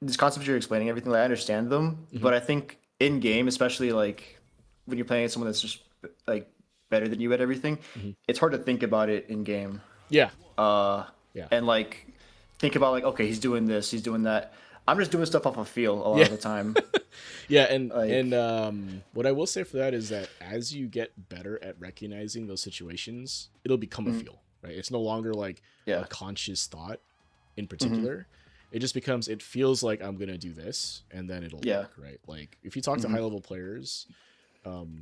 these concepts you're explaining, everything, like, I understand them, but I think in game, especially like when you're playing someone that's just like better than you at everything, it's hard to think about it in game. Yeah. And like think about like, okay, he's doing this, he's doing that. I'm just doing stuff off of feel a lot of the time. Yeah, and like, what I will say for that is that as you get better at recognizing those situations, it'll become a feel, right? It's no longer like a conscious thought in particular. It just becomes, it feels like I'm gonna do this, and then it'll work, right? Like if you talk to high level players,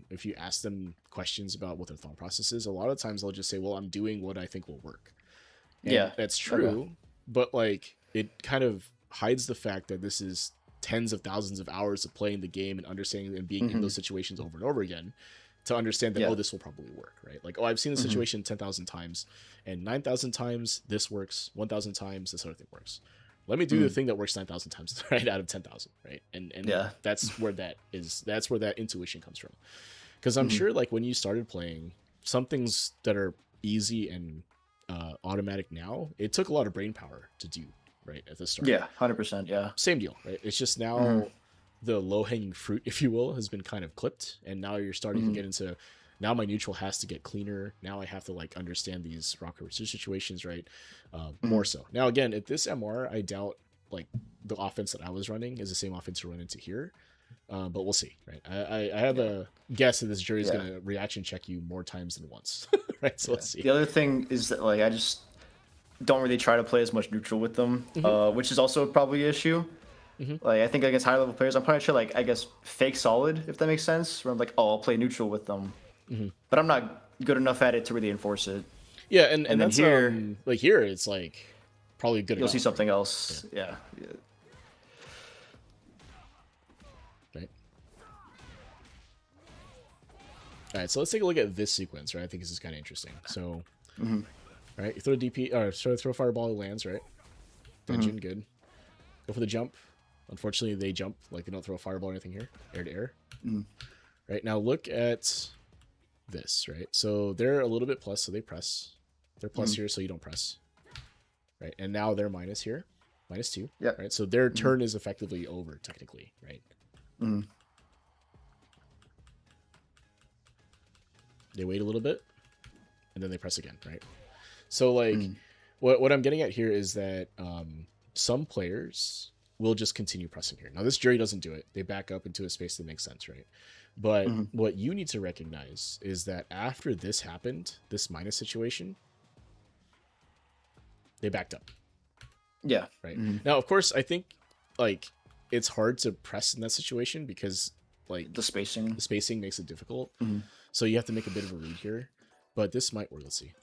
if you ask them questions about what their thought process is, a lot of times they'll just say, well, I'm doing what I think will work. And that's true, but like it kind of hides the fact that this is tens of thousands of hours of playing the game and understanding and being in those situations over and over again to understand that, oh, this will probably work, right? Like, oh, I've seen the situation 10,000 times, and 9,000 times this works, 1,000 times this other thing works. Let me do the thing that works 9,000 times, right, out of 10,000, right? And that's where that's where that intuition comes from. Because I'm sure, like, when you started playing, some things that are easy and automatic now, it took a lot of brain power to do, right, at the start. Yeah, 100%. Yeah. Same deal, right? It's just now the low-hanging fruit, if you will, has been kind of clipped, and now you're starting to get into, now my neutral has to get cleaner. Now I have to like understand these rock paper scissors situations, right? More so. Now again, at this MR, I doubt like the offense that I was running is the same offense to run into here. But we'll see, right? I have a guess that this jury is going to reaction check you more times than once, right? So let's see. The other thing is that like I just don't really try to play as much neutral with them, which is also probably an issue. Like I think against higher level players, I'm probably sure like I guess fake solid, if that makes sense. Where I'm like, oh, I'll play neutral with them, but I'm not good enough at it to really enforce it. Yeah, and that's here, like here, it's like probably good. You'll see something else. Yeah. Right. All right, so let's take a look at this sequence, right? I think this is kind of interesting. So, all right, you throw a DP, or throw a fireball, it lands, right? Dungeon, good. Go for the jump. Unfortunately, they jump, like they don't throw a fireball or anything here, air to air. Right, now look at this, right? So they're a little bit plus, so they press. They're plus here, so you don't press. Right, and now they're minus here, -2. Yeah. Right, so their turn is effectively over, technically, right? They wait a little bit, and then they press again, right? So, like, what I'm getting at here is that some players will just continue pressing here. Now, this jury doesn't do it. They back up into a space that makes sense, right? But what you need to recognize is that after this happened, this minus situation, they backed up. Yeah. Right. Now, of course, I think, like, it's hard to press in that situation because, like, the spacing makes it difficult. So you have to make a bit of a read here. But this might work. Let's see.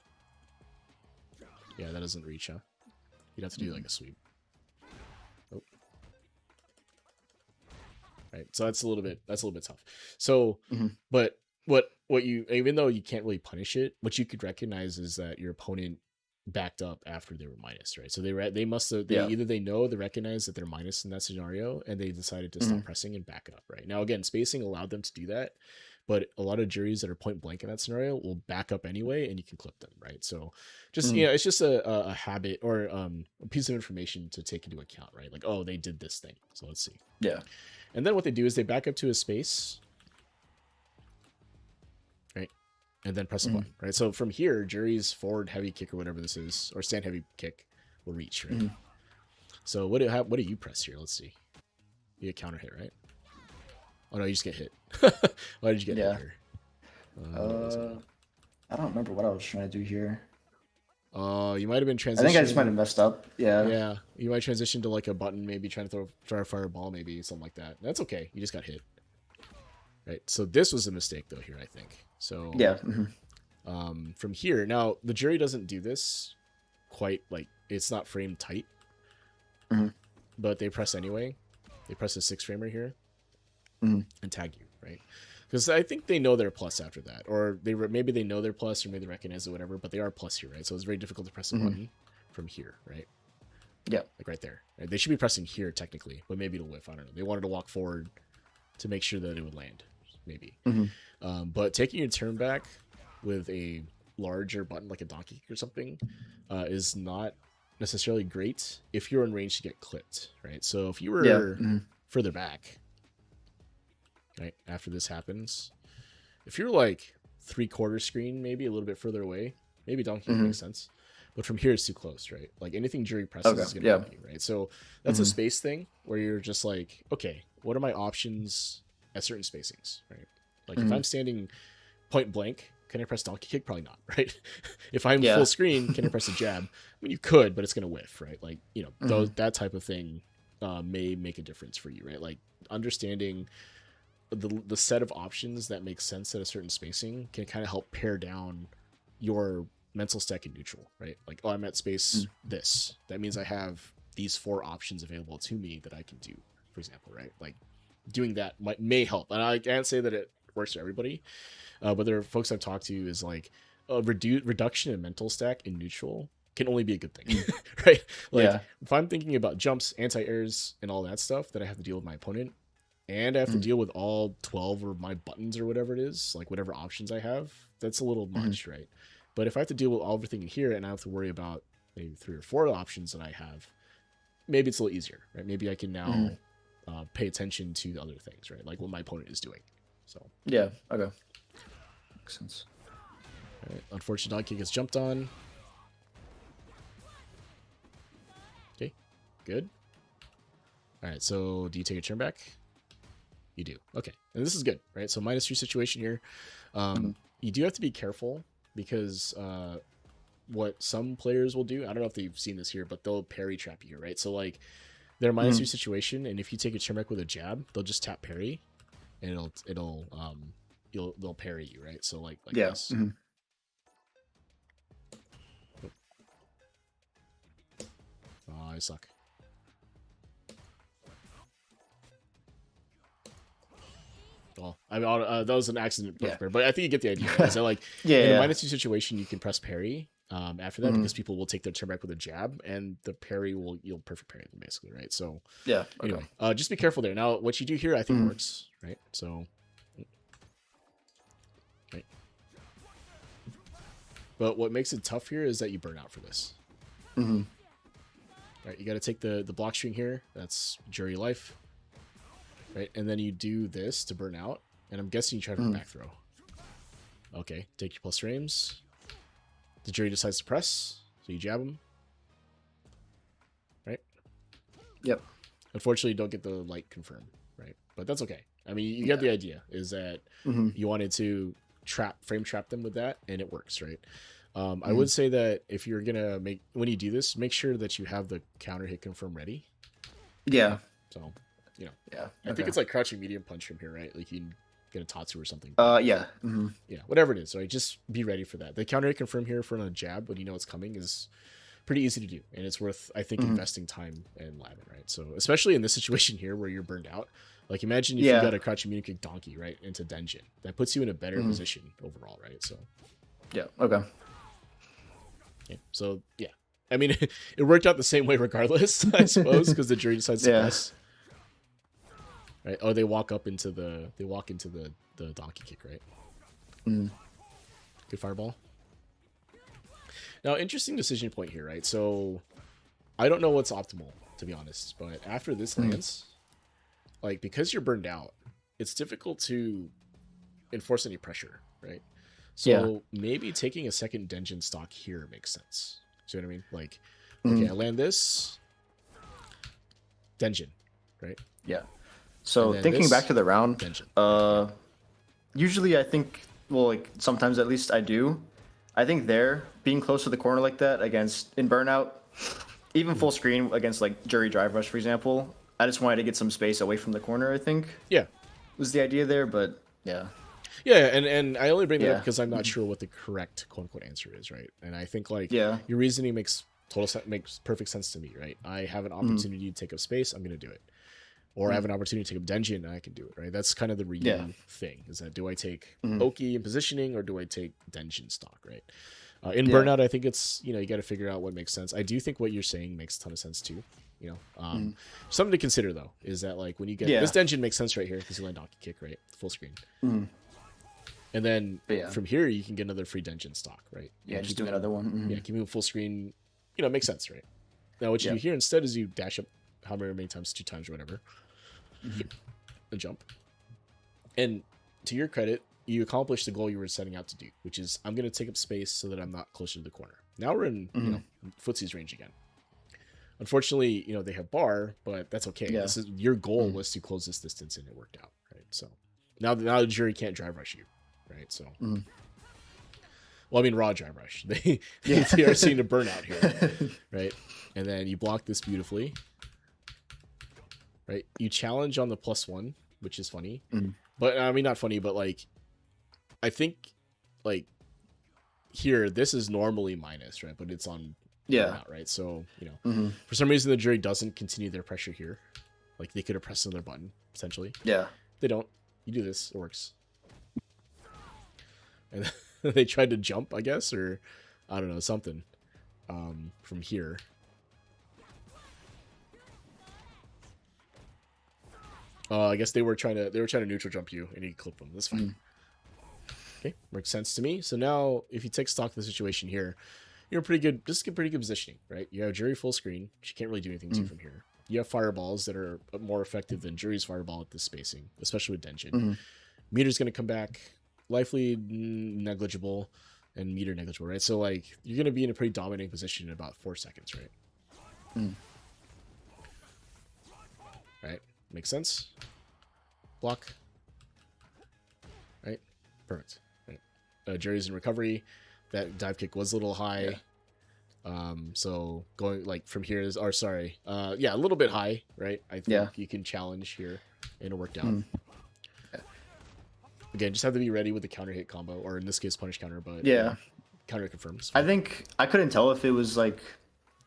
Yeah, that doesn't reach, huh? You'd have to do, like, a sweep. Oh. Right. So that's a little bit tough. So, but what you, even though you can't really punish it, what you could recognize is that your opponent backed up after they were minus, right? So they must have, either they recognize that they're minus in that scenario, and they decided to stop pressing and back up, right? Now again, spacing allowed them to do that, but a lot of juries that are point blank in that scenario will back up anyway, and you can clip them, right? So just it's just a habit or a piece of information to take into account, right? Like, oh, they did this thing, so let's see. Yeah. And then what they do is they back up to a space, right? And then press a button, right? So from here, jury's forward heavy kick or whatever this is, or stand heavy kick will reach, right? So what do you press here? Let's see. You get counter hit, right? Oh no, you just get hit. Why did you get hit here? I don't remember what I was trying to do here. You might have been transitioning. I think I just might have messed up. Yeah. Yeah, you might transition to like a button, maybe trying to throw a fireball, maybe something like that. That's okay. You just got hit. Right. So this was a mistake though here, I think. So yeah. From here now, the jury doesn't do this quite like it's not framed tight, but they press anyway. They press a 6-framer here and tag you, right? Because I think they know their plus after that, or maybe they know their plus, or maybe they recognize it, whatever. But they are plus here, right? So it's very difficult to press a button from here, right? Yeah, like right there. Right? They should be pressing here technically, but maybe it'll whiff. I don't know. They wanted to walk forward to make sure that it would land, maybe. But taking your turn back with a larger button like a donkey kick or something is not necessarily great if you're in range to get clipped, right? So if you were further back, right, after this happens, if you're like 3/4 screen, maybe a little bit further away, maybe donkey makes sense, but from here it's too close, right? Like anything jury presses is gonna hit you, right? So that's a space thing where you're just like, okay, what are my options at certain spacings, right? Like if I'm standing point blank, can I press donkey kick? Probably not, right? If I'm full screen, can I press a jab? I mean, you could, but it's gonna whiff, right? Like, you know, that type of thing may make a difference for you, right? Like understanding the set of options that make sense at a certain spacing can kind of help pare down your mental stack in neutral, right? Like, oh, I'm at space this. That means I have these 4 options available to me that I can do, for example, right? Like doing that may help. And I can't say that it works for everybody. But there are folks I've talked to is like a reduction in mental stack in neutral can only be a good thing, right? Like if I'm thinking about jumps, anti-airs, and all that stuff that I have to deal with my opponent, and I have to deal with all 12 of my buttons or whatever it is, like whatever options I have, that's a little much, right? But if I have to deal with everything in here and I have to worry about maybe 3 or 4 options that I have, maybe it's a little easier, right? Maybe I can now pay attention to the other things, right? Like what my opponent is doing. So yeah, okay. Makes sense. All right, unfortunate dog kick gets jumped on. Okay, good. All right, so do you take a turn back? You do. Okay, and this is good, right? So -3 situation here. You do have to be careful because what some players will do, I don't know if they've seen this here, but they'll parry trap you, right? So like they're -3 situation, and if you take a turn back with a jab, they'll just tap parry, and they'll parry you, right? So like this. Oh, I suck. Well, I mean, that was an accident, but I think you get the idea. Right? So like in a -2 situation, you can press parry after that because people will take their turn back with a jab, and the parry will yield perfect parry, basically, right? So anyway, just be careful there. Now, what you do here, I think works, right? So. Right. But what makes it tough here is that you burn out for this. Right, you got to take the block string here. That's jury life. Right, and then you do this to burn out, and I'm guessing you try for a back throw. Okay, take your plus frames. The jury decides to press, so you jab him. Right? Yep. Unfortunately, you don't get the light confirm, right? But that's okay. I mean, you get the idea, is that you wanted to frame trap them with that, and it works, right? I would say that if you're gonna when you do this, make sure that you have the counter hit confirm ready. Yeah. So, you know. Yeah. I think it's like crouching medium punch from here, right? Like you can get a Tatsu or something. Yeah. Yeah, whatever it is, right? Just be ready for that. The counter hit confirm here for a jab when you know it's coming is pretty easy to do, and it's worth, I think, investing time and lab in, right? So especially in this situation here where you're burned out. Like imagine if you got a crouching medium kick donkey right into Denjin. That puts you in a better position overall, right? So yeah, okay. So yeah, I mean, it worked out the same way regardless, I suppose, because the jury decides to press. right? Oh, they walk into the donkey kick, right? Mm. Good fireball. Now, interesting decision point here, right? So I don't know what's optimal, to be honest, but after this lands, like, because you're burned out, it's difficult to enforce any pressure, right? Yeah. So maybe taking a second Denjin stock here makes sense. See what I mean? Like, Mm. okay, I land this Denjin, right? Yeah. And So then thinking back this to the round, Denjin. usually I think, well, like sometimes at least I do. I think there being close to the corner like that against in burnout, even full screen against like jury drive rush, for example. I just wanted to get some space away from the corner. I think Yeah. was the idea there, but yeah. Yeah, and I only bring that up Yeah. because I'm not sure what the correct quote unquote answer is, right? And I think like Yeah. your reasoning makes makes perfect sense to me, right? I have an opportunity to take up space, I'm gonna do it. Or I have an opportunity to take up Denjin and I can do it, right? That's kind of the Ryu Yeah. thing, is that do I take Oki in positioning or do I take Denjin stock, right? In Yeah. Burnout, I think it's, you know, you got to figure out what makes sense. I do think what you're saying makes a ton of sense too. You know, something to consider though is that like when you get Yeah. this Denjin makes sense right here because you land donkey kick, right? Full screen. And then Yeah. from here you can get another free Denjin stock, right? Yeah, just keep do it- another one. Yeah, keeping it full screen, you know, makes sense, right? Now what you Yeah. do here instead is you dash up however many times, 2 times or whatever, and jump. And to your credit, you accomplished the goal you were setting out to do, which is I'm going to take up space so that I'm not closer to the corner. Now we're in, you know, footsie's range again. Unfortunately, you know, they have bar, but that's okay. Yeah. This is your goal was to close this distance, and it worked out, right? So now the jury can't drive rush you, right? So, well, I mean, raw drive rush. They are seeing a burnout here, right? And then you block this beautifully, right? You challenge on the +1, which is funny, but I mean, not funny, but like, I think like here this is normally minus, right? But it's on burnout, right? So, you know, for some reason the jury doesn't continue their pressure here. Like they could have pressed another button potentially. Yeah. They don't. You do this, it works. And they tried to jump, I guess, or I don't know, something from here. I guess they were trying to neutral jump you, and you clip them. That's fine. Okay, makes sense to me. So now, if you take stock of the situation here, you're pretty good. This is pretty good positioning, right? You have Jury full screen. She can't really do anything to you from here. You have fireballs that are more effective than Jury's fireball at this spacing, especially with Denjin. Meter's going to come back, lively negligible, and meter negligible, right? So like you're going to be in a pretty dominating position in about 4 seconds, right? Right, makes sense. Block. Right, perfect. Right, Jury's in recovery. That dive kick was a little high. So going like from here is, or sorry, yeah, a little bit high, right? I think you can challenge here and it worked out. Again, just have to be ready with the counter hit combo, or in this case, punish counter, but counter confirms. I think I couldn't tell if it was like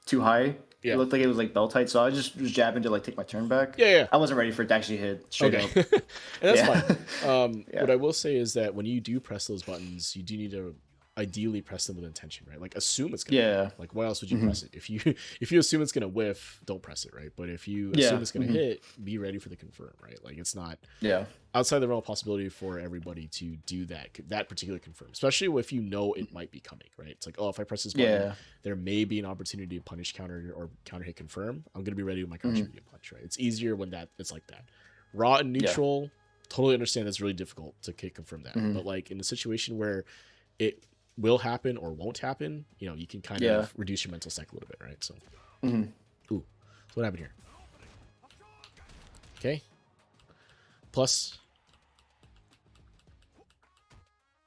too high. Yeah. It looked like it was like bell tight, so I just was jabbing to like take my turn back. Yeah. I wasn't ready for it to actually hit straight up. And that's Yeah. fine. What I will say is that when you do press those buttons, you do need to ideally press them with intention, right? Like assume it's gonna hit. Like why else would you press it? If you assume it's gonna whiff, don't press it, right? But if you assume it's gonna hit, be ready for the confirm, right? Like it's not outside the realm of possibility for everybody to do that particular confirm, especially if you know it might be coming, right? It's like, oh, if I press this button, there may be an opportunity to punish counter or counter hit confirm. I'm gonna be ready with my counter medium punch, right? It's easier when it's like that. Raw and neutral, totally understand that's really difficult to confirm that, but like in a situation where it will happen or won't happen, you know, you can kind of reduce your mental stack a little bit, right? So, ooh, so what happened here? Okay, plus,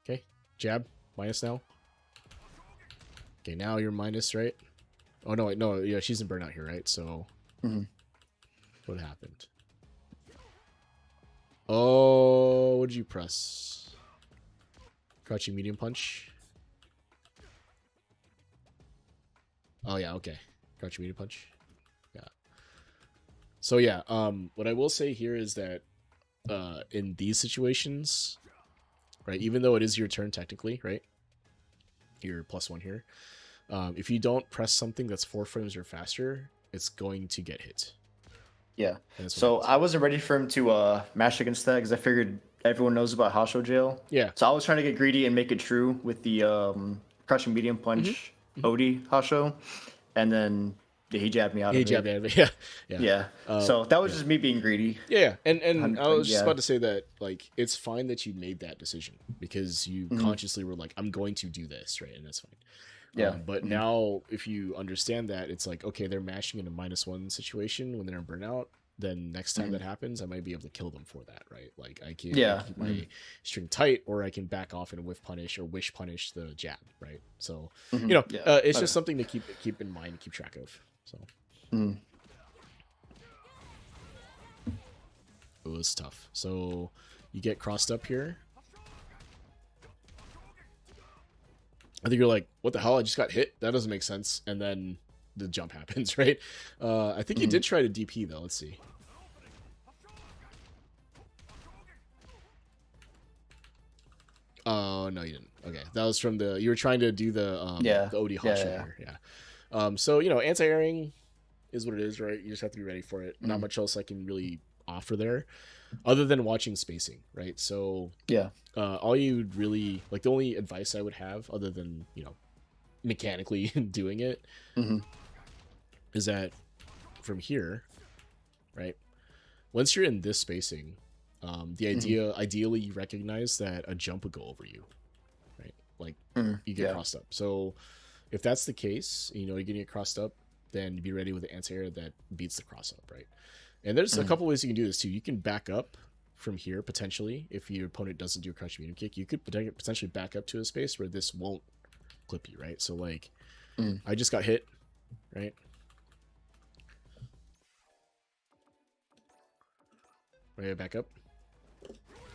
okay, jab minus now. Okay, now you're minus, right? Oh no, wait, no, yeah, she's in burnout here, right? So, what happened? Oh, what did you press? Crouching medium punch. Oh yeah, okay. Crouching medium punch. Yeah. So yeah, what I will say here is that in these situations, right, even though it is your turn technically, right? You're +1 here. If you don't press something that's 4 frames or faster, it's going to get hit. Yeah. And that's what So happens. I wasn't ready for him to mash against that because I figured everyone knows about Hasho Jail. Yeah. So I was trying to get greedy and make it true with the crouching medium punch OD Hasho, and then yeah, he jabbed me out He of jabbed it. out of it. Yeah. Yeah. Yeah. So that was Yeah. just me being greedy. Yeah, and I 100%. was just Yeah. about to say that like it's fine that you made that decision because you consciously were like, I'm going to do this, right? And that's fine. Yeah. But now if you understand that, it's like, okay, they're mashing in a -1 situation when they're in burnout. Then next time that happens, I might be able to kill them for that, right? Like I can Yeah. keep my string tight, or I can back off and whiff punish or wish punish the jab, right? So Yeah. it's Okay. just something to keep in mind and keep track of. So it was tough. So you get crossed up here. I think you're like, what the hell? I just got hit. That doesn't make sense. And then the jump happens, right? I think you did try to DP though. Let's see. Oh no, you didn't. Okay, that was from you were trying to do the Yeah. OD hot Yeah. shot Yeah. here. Yeah. So anti-airing is what it is, right? You just have to be ready for it. Not much else I can really offer there, other than watching spacing, right? So Yeah. all you really like, the only advice I would have, other than mechanically doing it, is that from here, right? Once you're in this spacing, ideally you recognize that a jump would go over you, right? Like you get crossed up. So if that's the case, you're getting it crossed up, then be ready with the anti-air that beats the cross up, right? And there's a couple ways you can do this too. You can back up from here potentially. If your opponent doesn't do a crouch medium kick, you could potentially back up to a space where this won't clip you, right? So like I just got hit, right? Right, back up,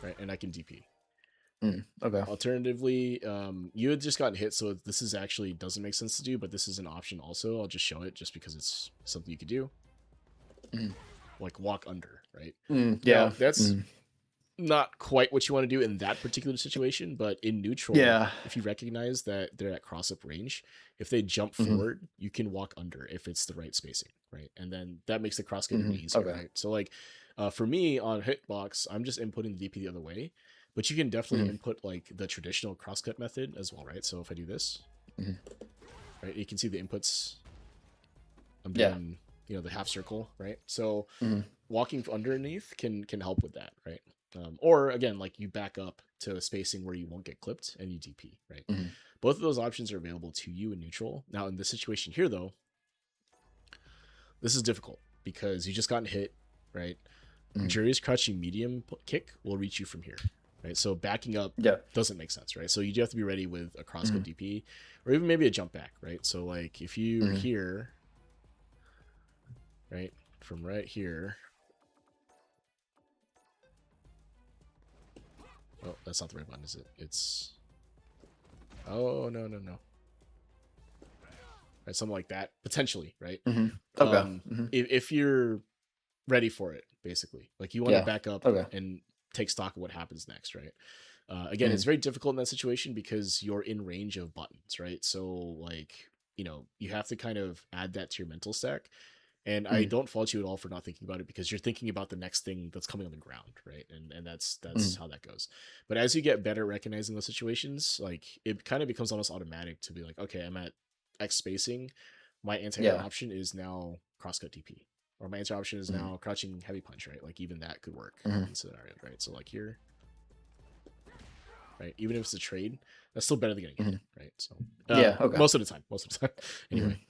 right, and I can DP. Okay. Alternatively, you had just gotten hit, so this is actually doesn't make sense to do, but this is an option also. I'll just show it just because it's something you could do. Like walk under, right? Yeah. Now, that's not quite what you want to do in that particular situation, but in neutral, Yeah. if you recognize that they're at cross up range, if they jump forward, you can walk under if it's the right spacing, right? And then that makes the cross get even easier, Okay. right? So like for me on hitbox, I'm just inputting the DP the other way, but you can definitely input like the traditional crosscut method as well, right? So if I do this, right, you can see the inputs. I'm doing the half circle, right? So walking underneath can help with that, right? Or again, like you back up to a spacing where you won't get clipped and you DP, right? Both of those options are available to you in neutral. Now in this situation here though, this is difficult because you just gotten hit, right? Jury's crouching medium kick will reach you from here, right? So backing up doesn't make sense, right? So you do have to be ready with a crosscut DP or even maybe a jump back, right? So like if you're here, right, from right here. Oh, that's not the right button, is it? It's... Oh, no. Right, something like that, potentially, right? Okay. If you're ready for it, basically. Like, you want to back up and take stock of what happens next, right? Again, it's very difficult in that situation because you're in range of buttons, right? So, like, you have to kind of add that to your mental stack. And I don't fault you at all for not thinking about it because you're thinking about the next thing that's coming on the ground, right? And that's how that goes. But as you get better at recognizing those situations, like it kind of becomes almost automatic to be like, okay, I'm at X spacing. My anti-air option is now crosscut DP, or my anti-air option is now crouching heavy punch, right? Like even that could work in scenarios, right? So like here, right? Even if it's a trade, that's still better than getting hit, right? So most of the time, anyway.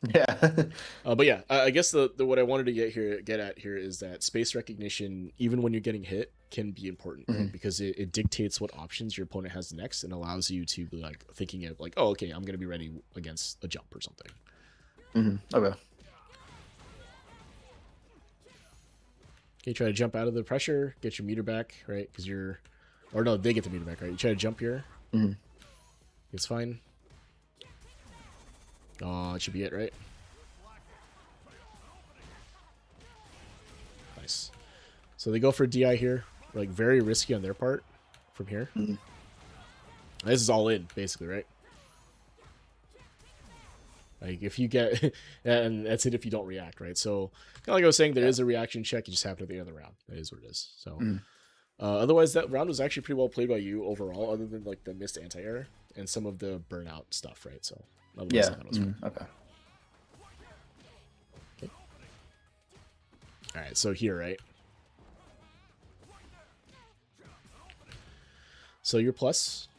But yeah, I guess the what I wanted to get at here is that space recognition, even when you're getting hit, can be important, right? Because it dictates what options your opponent has next and allows you to be like thinking of like, oh, okay, I'm gonna be ready against a jump or something. Okay. Okay, try to jump out of the pressure, get your meter back, right? Because or no, they get the meter back, right? You try to jump here. It's fine. Oh, it should be it, right? Nice. So they go for DI here. Like, very risky on their part from here. This is all in, basically, right? Like if you get, and that's it if you don't react, right? So kind of like I was saying, there is a reaction check. You just have to at the end of the round. That is what it is. So otherwise, that round was actually pretty well played by you overall, other than like the missed anti-air and some of the burnout stuff, right? So otherwise, Yeah. that was fun. Okay. Okay. All right. So here, right? So your plus.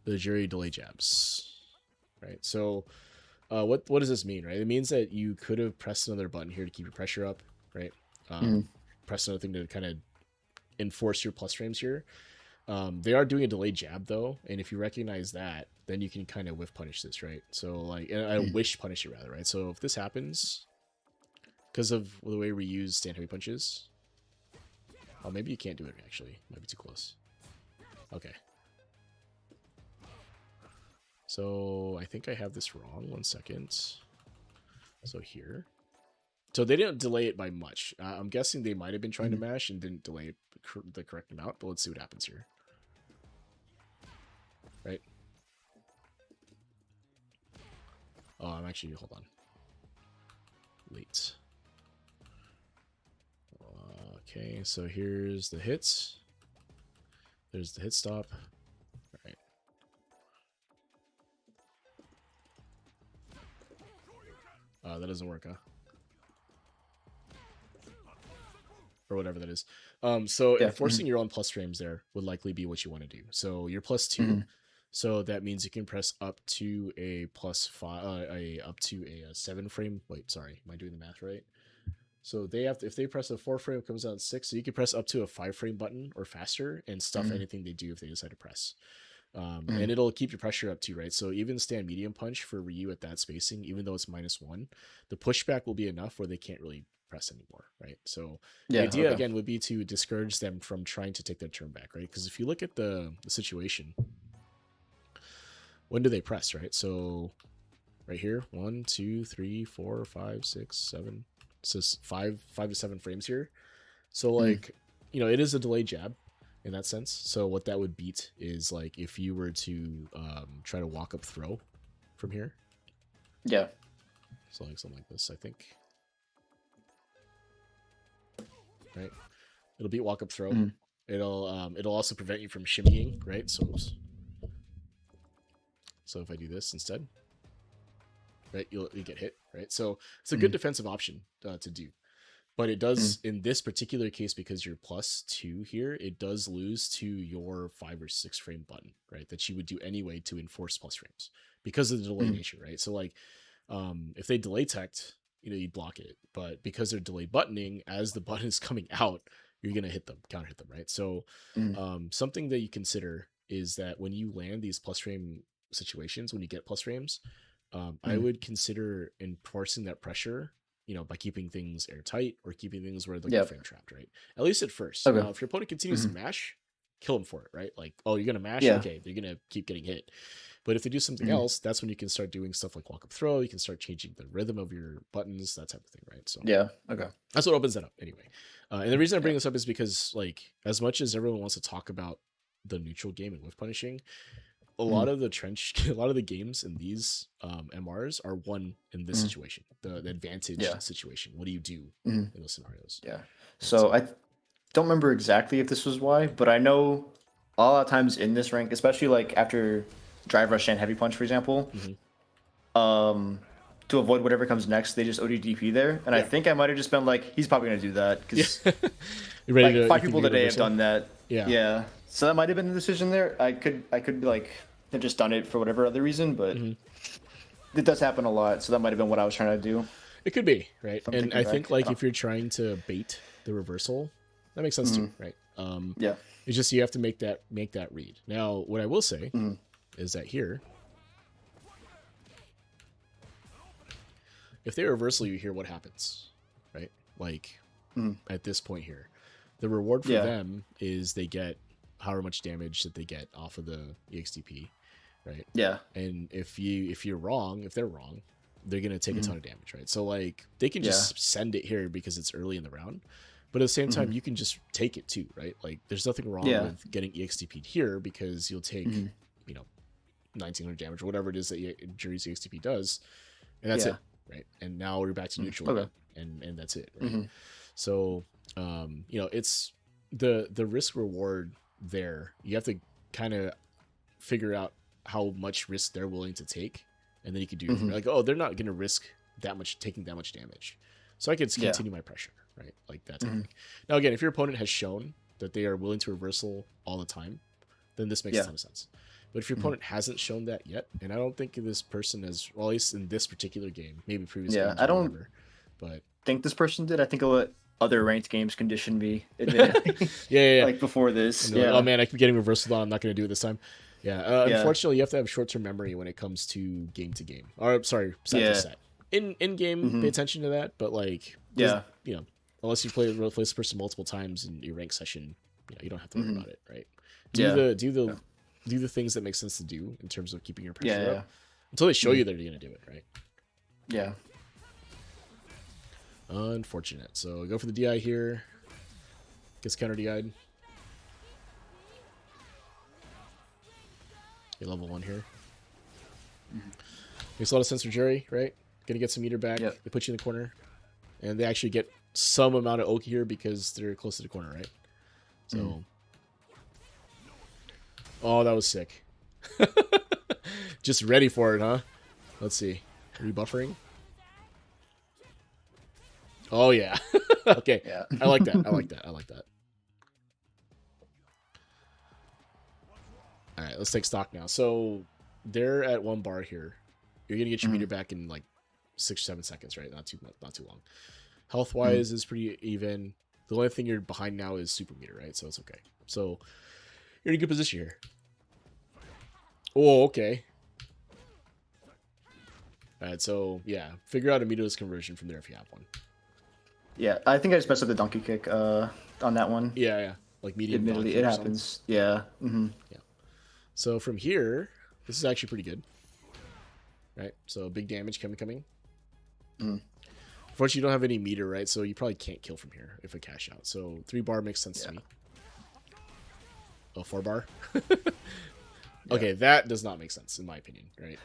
The jury delay jabs, right? So what does this mean, right? It means that you could have pressed another button here to keep your pressure up, right? Press another thing to kind of enforce your plus frames here. They are doing a delayed jab though, and if you recognize that, then you can kind of whiff punish this, right? So like, and I wish punish it rather, right? So if this happens, because of the way we use stand heavy punches, oh, maybe you can't do it actually. Might be too close. Okay. So I think I have this wrong. 1 second. So here. So they didn't delay it by much. I'm guessing they might have been trying to mash and didn't delay it the correct amount, but let's see what happens here. Right? Oh, I'm actually, hold on. Late. Okay, so here's the hits. There's the hit stop. Right. That doesn't work, huh? Or whatever that is. So enforcing your own plus frames there would likely be what you want to do. So you're +2, so that means you can press up to a +5, up to a 7 frame. Wait, sorry, am I doing the math right? So they have to, if they press a 4 frame, it comes out 6. So you can press up to a 5 frame button or faster and stuff anything they do if they decide to press. And it'll keep your pressure up too, right? So even stand medium punch for Ryu at that spacing, even though it's -1, the pushback will be enough where they can't really press anymore, right? So the idea again would be to discourage them from trying to take their turn back, right? Because if you look at the situation, when do they press, right? So right here, 1, 2, 3, 4, 5, 6, 7. So 5 to 7 frames here. So like, it is a delayed jab in that sense. So what that would beat is like if you were to try to walk up throw from here. Yeah. So like something like this, I think. Right. It'll beat walk up throw. It'll also prevent you from shimmying, right? So oops. So if I do this instead, right, you get hit, right? So it's a good defensive option to do. But it does, in this particular case, because you're +2 here, it does lose to your 5 or 6 frame button, right? That you would do anyway to enforce plus frames because of the delay nature, right? So like, if they delay teched, you'd block it. But because they're delay buttoning, as the button is coming out, you're going to hit them, counter hit them, right? So something that you consider is that when you land these plus frame situations, when you get plus frames, I would consider enforcing that pressure, by keeping things airtight or keeping things where they're frame trapped, right? At least at first. Now, if your opponent continues to mash, kill them for it, right? Like, oh, you're going to mash? Okay, they're going to keep getting hit. But if they do something else, that's when you can start doing stuff like walk up throw. You can start changing the rhythm of your buttons, that type of thing, right? So that's what opens that up anyway. And the reason I bring this up is because, like, as much as everyone wants to talk about the neutral game and whiff punishing, a lot of the games in these MRs are won in this situation, the advantage situation. What do you do in those scenarios? So I don't remember exactly if this was why, but I know a lot of times in this rank, especially like after drive rush and heavy punch, for example, to avoid whatever comes next, they just ODDP there, and I think I might have just been like, he's probably gonna do that because like 5 people today have done that. Yeah. So that might have been the decision there. I could be like, have just done it for whatever other reason, but it does happen a lot. So that might have been what I was trying to do. It could be, right? And I think like if you're trying to bait the reversal, that makes sense too, right? It's just you have to make that read. Now, what I will say is that here, if they reversal you here, what happens, right? Like at this point here, the reward for them is they get however much damage that they get off of the EXDP, right? And if they're wrong, they're gonna take a ton of damage, right? So like they can just send it here because it's early in the round, but at the same time you can just take it too, right? Like there's nothing wrong with getting EXDP'd here because you'll take 1900 damage or whatever it is that Jury's EXTP does, and that's Yeah. it, right? And now we're back to neutral, Okay. and that's it, right? So, it's the risk reward there. You have to kind of figure out how much risk they're willing to take, and then you can do like, oh, they're not going to risk that much, taking that much damage, so I can continue my pressure, right? Like that. Now, again, if your opponent has shown that they are willing to reversal all the time, then this makes a ton of sense. But if your opponent hasn't shown that yet, and I don't think this person has, well, at least in this particular game, maybe previous games, I don't whatever, but think this person did. I think I'll let other ranked games condition me, admittedly. yeah. Like before this. Like, oh man, I keep getting reversal on. I'm not going to do it this time. Yeah. Yeah. Unfortunately, you have to have short-term memory when it comes to game to game, or sorry, set to set. In game, pay attention to that. But like, unless you play this person multiple times in your rank session, you don't have to worry about it, right? Do the things that make sense to do in terms of keeping your pressure up until they show you that they're going to do it, right? Yeah. Unfortunate. So go for the DI here. Gets counter DI'd. Get level 1 here. Makes a lot of sense for Jerry, right? Gonna get some meter back. Yep. They put you in the corner. And they actually get some amount of oak here because they're close to the corner, right? So oh, that was sick. Just ready for it, huh? Let's see. Are you buffering? Oh yeah. Okay. Yeah. I like that. I like that. I like that. All right, let's take stock now. So they're at 1 bar here. You're gonna get your meter back in like 6-7 seconds, right? Not too long. Health wise is pretty even. The only thing you're behind now is super meter, right? So it's okay. So you're in a good position here. Oh, okay. All right, so yeah, figure out a meterless conversion from there if you have one. Yeah, I think I just messed up the donkey kick on that one. Yeah. Like medium. Admittedly, it happens. Yeah. Yeah. So from here, this is actually pretty good. Right? So big damage coming. Unfortunately, you don't have any meter, right? So you probably can't kill from here if a cash out. So 3 bar makes sense to me. Oh, 4 bar? Okay, that does not make sense in my opinion, right?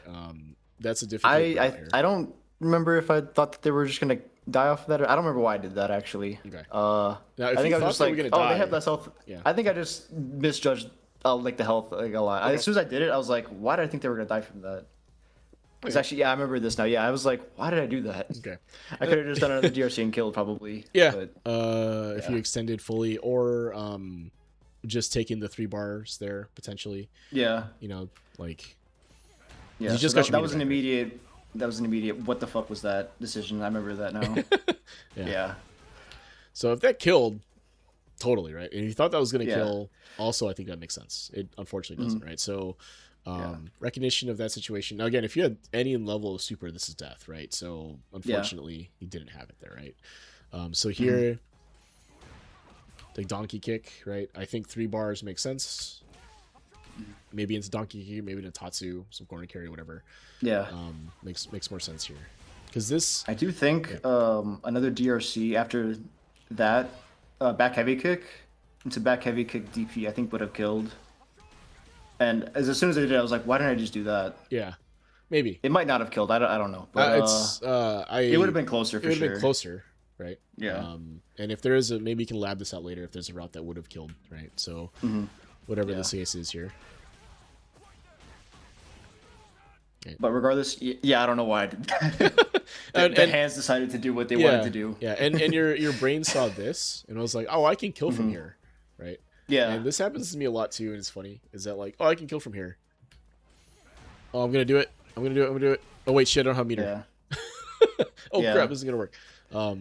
That's a difficult I don't remember if I thought that they were just gonna die off of that. I don't remember why I did that actually. Okay. Now, I think I was just like, oh, they have less health. Yeah. I think I just misjudged like the health like a lot. Okay. As soon as I did it, I was like, why did I think they were gonna die from that? It's actually, I remember this now. Yeah, I was like, why did I do that? Okay. I could have just done another DRC and killed probably. Yeah. But, if you extended fully or just taking the 3 bars there potentially. Yeah. Like. Yeah. You just so got that was an immediate. That was an immediate. What the fuck was that decision? I remember that now. Yeah. So if that killed, totally right. And if you thought that was gonna kill, also I think that makes sense. It unfortunately doesn't, right? So. Recognition of that situation. Now, again, if you had any level of super, this is death, right? So, unfortunately, you didn't have it there, right? So here, the donkey kick, right? I think 3 bars make sense. Maybe into donkey kick, maybe into Tatsu, some corner carry, whatever. Yeah. Makes more sense here. Because this... I do think another DRC after that, back heavy kick into back heavy kick DP, I think would have killed. And as soon as I did it, I was like, why didn't I just do that? Yeah, maybe. It might not have killed. I don't know. But it would have been closer for sure. It would have been closer, right? Yeah. And if there is a, maybe you can lab this out later if there's a route that would have killed, right? So whatever the case is here. Okay. But regardless, I don't know why I did that. The hands decided to do what they wanted to do. Yeah, and your brain saw this and was like, oh, I can kill from here, right? Yeah. And this happens to me a lot too, and it's funny. Is that like, oh, I can kill from here. Oh, I'm gonna do it. I'm gonna do it. Oh wait, shit, I don't have meter. Yeah. Crap, this isn't gonna work.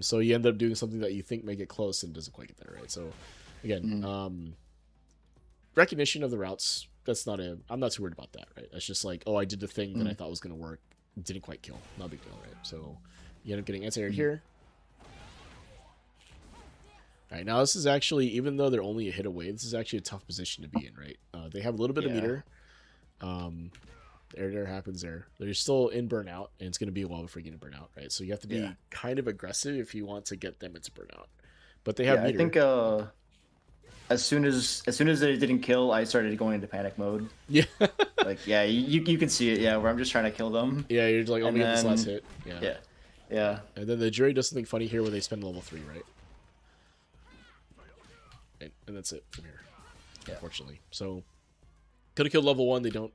So you end up doing something that you think may get close and doesn't quite get there, right? So again, recognition of the routes, I'm not too worried about that, right? That's just like, oh, I did the thing that I thought was gonna work. Didn't quite kill. Not a big deal, right? So you end up getting anti-aired here. All right, now this is actually, even though they're only a hit away, this is actually a tough position to be in, right? They have a little bit of meter. There happens there. They're still in burnout, and it's going to be a while before you get a burnout, right? So you have to be kind of aggressive if you want to get them into burnout. But they have meter. I think as soon as they didn't kill, I started going into panic mode. Yeah. Like, yeah, you can see it, yeah, where I'm just trying to kill them. Yeah, you're like, oh, let And me get this last then, hit. Yeah. yeah. Yeah. And then the jury does something funny here where they spend level 3, right? And that's it from here, unfortunately. So, could have killed level 1, they don't.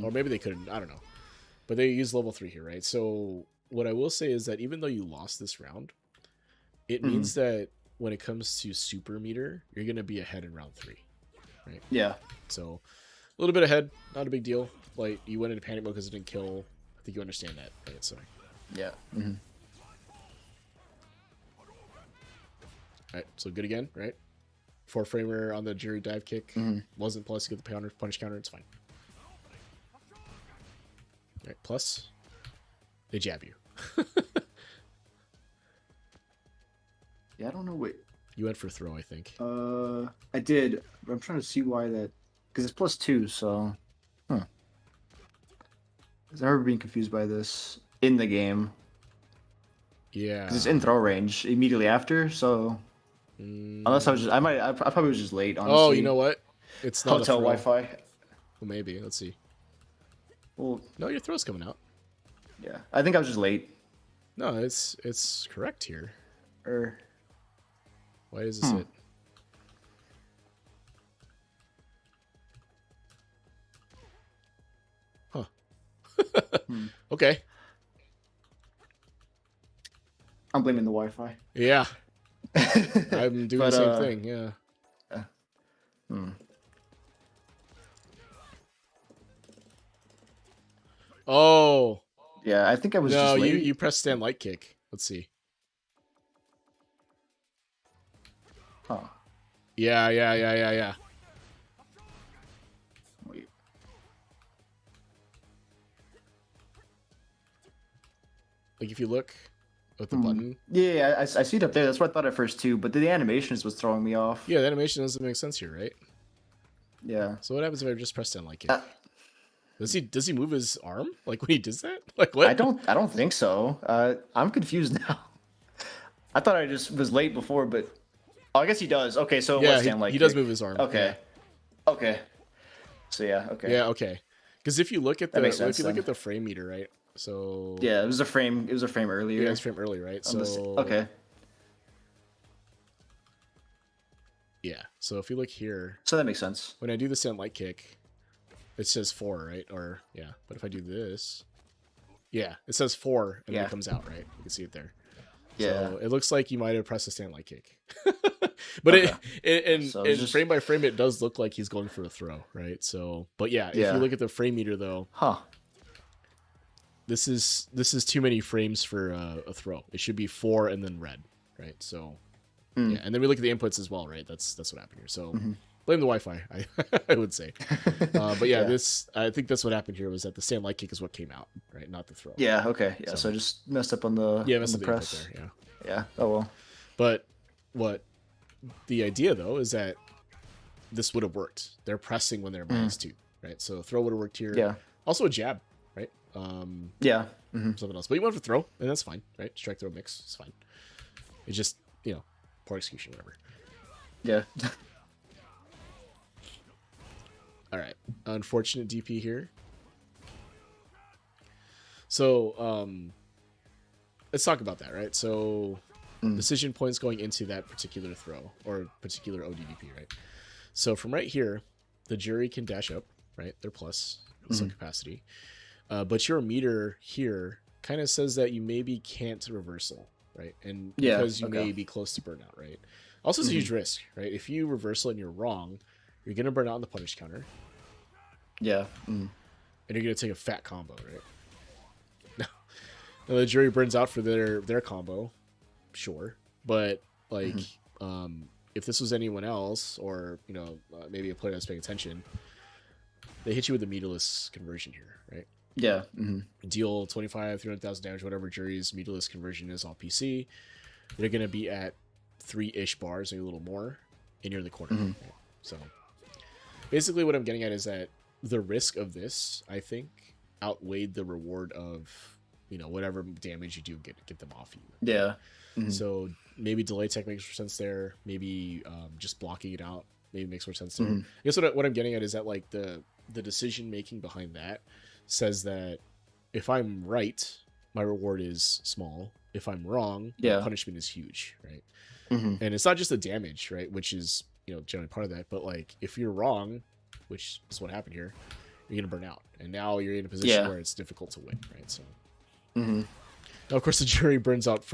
Or maybe they couldn't, I don't know. But they use level 3 here, right? So, what I will say is that even though you lost this round, it means that when it comes to super meter, you're going to be ahead in round 3, right? Yeah. So, a little bit ahead, not a big deal. Like, you went into panic mode because it didn't kill. I think you understand that, right? So, Yeah. Alright, so good again, right? 4-framer on the jury dive kick. Wasn't plus, you get the punish counter, it's fine. Alright, plus, they jab you. Yeah, I don't know. Wait. You went for throw, I think. I did. I'm trying to see why that. Because it's +2, so. Huh. Because I remember being confused by this in the game. Yeah. Because it's in throw range immediately after, so. Unless I was just, I probably was just late, honestly. Oh, you know what? It's not Hotel a throw. Wi-Fi. Well, maybe. Let's see. Well, No, your throw's coming out. yeah. I think I was just late. No, it's correct here. Or. Why is this it? Huh. Okay. I'm blaming the Wi-Fi. Yeah. I'm doing the same thing, yeah. Oh. Yeah, I think I was No, just late. you press stand light kick. Let's see. Huh. Yeah. Wait. Like if you look at the button. Yeah, I see it up there. That's what I thought at first too. But the animations was throwing me off. Yeah, the animation doesn't make sense here, right? Yeah. So what happens if I just press down like kick? Does he move his arm like when he does that? Like what? I don't think so. I'm confused now. I thought I just was late before, but oh, I guess he does. Okay, so Yeah, he does move his arm. Okay. Yeah. Okay. So yeah, okay. Yeah, okay. Because if you look at makes sense, look then. at the frame meter, right? So Yeah, it was a frame. It was a frame earlier. yeah, it's frame early, right? So okay. yeah. So if you look here, So that makes sense. when I do the stand light kick, it says 4, right? Or yeah. But if I do this, yeah, it says 4, and then Yeah. it comes out, right? You can see it there. Yeah. So it looks like you might have pressed the stand light kick. But Okay. So in just- frame by frame, it does look like he's going for a throw, right? So, but yeah, if Yeah. you look at the frame meter though, Huh. this is too many frames for a throw. It should be 4 and then red, right? So yeah, and then we look at the inputs as well, right? That's what happened here. So blame the Wi-Fi, I would say. But yeah, I think that's what happened here was that the stand light kick is what came out, right? Not the throw. Yeah. Okay. Yeah. So I just messed up on the messed on up the the press. input there, yeah. Yeah. Oh well. But what the idea though is that this would have worked. They're pressing when they're -2, right? So throw would have worked here. Yeah. Also a jab, right? Yeah. Something else. But you went for throw, and that's fine, right? Strike throw mix, it's fine. It's just, poor execution, whatever. Yeah. All right. Unfortunate DP here. So, let's talk about that, right? So, decision points going into that particular throw or particular ODDP, right? So, from right here, the jury can dash up, right? They're plus some capacity. But your meter here kind of says that you maybe can't reversal, right? And Yeah, because you okay. may be close to burnout, right? Also, it's a huge risk, right? If you reversal and you're wrong, you're going to burn out on the punish counter. Yeah. And you're gonna take a fat combo, right? Now the jury burns out for their combo, sure, but like, if this was anyone else, or maybe a player that's paying attention, they hit you with a meterless conversion here, right? Yeah. Deal 25, 300,000 damage, whatever jury's meterless conversion is on PC. They're gonna be at 3-ish bars, maybe a little more, and you're in the corner. Right? So basically, what I'm getting at is that the risk of this, I think, outweighed the reward of whatever damage you do get them off you. Yeah. So maybe delay tech makes more sense there. Maybe just blocking it out maybe makes more sense there. I guess what I'm getting at is that like the the decision making behind that says that if I'm right, my reward is small. If I'm wrong, my Yeah. punishment is huge, right? Mm-hmm. And it's not just the damage, right, which is generally part of that, but like if you're wrong, which is what happened here, you're gonna burn out, and now you're in a position Yeah. where it's difficult to win, right? So Mm-hmm. now, of course, the jury burns out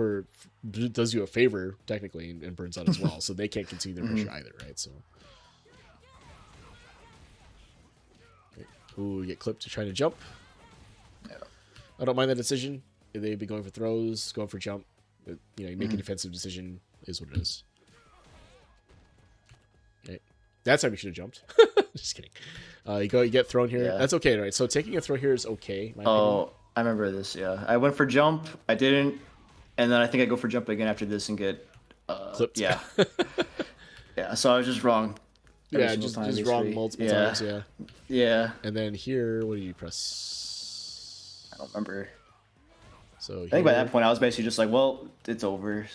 does you a favor technically, and burns out as well, so they can't continue their pressure either, right? So, okay. Ooh, you get clipped to trying to jump. Yeah. I don't mind that decision. They'd be going for throws, going for jump. But, you make a defensive decision. Is what it is. Okay, that's how we should have jumped. Just kidding. You get thrown here. Yeah. That's okay, right? So taking a throw here is okay. In my opinion. Oh, I remember this. Yeah, I went for jump. I didn't, and then I think I go for jump again after this and get Clipped. Yeah. Yeah. So I was just wrong. every Yeah, single just time, wrong basically. multiple Yeah. times. Yeah. Yeah. And then here, what do you press? I don't remember. So I think by that point I was basically just like, well, it's over.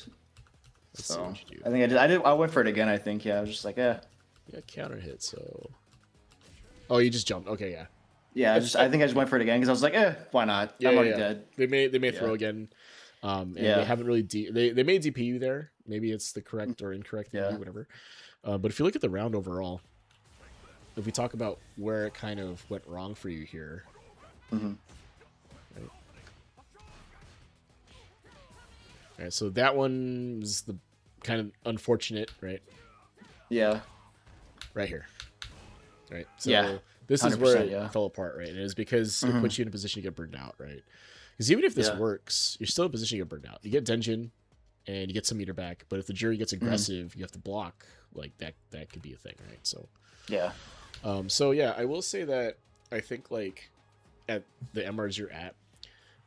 Let's see So what you do. I think I went for it again. I think I was just like, yeah. Yeah, counter hit. So, oh, you just jumped. Okay, yeah. Yeah, I think I just went for it again because I was like, why not? Yeah, I'm already yeah. dead. They may Yeah. throw again. And Yeah. they haven't really they may DP you there. Maybe it's the correct or incorrect thing to do, Yeah. whatever. But if you look at the round overall, if we talk about where it kind of went wrong for you here, Mhm. right? All right, so that one is the kind of unfortunate, right? Yeah. Right here, right? So Yeah. this is where 100%, it yeah. fell apart, right? And it was because it Mhm. puts you in a position to get burned out, right? Because even if this Yeah. works, you're still in a position to get burned out. You get Denjin, and you get some meter back, but if the jury gets aggressive, you have to block. Like that could be a thing, right? So, Yeah. so yeah, I will say that I think like at the MRs you're at,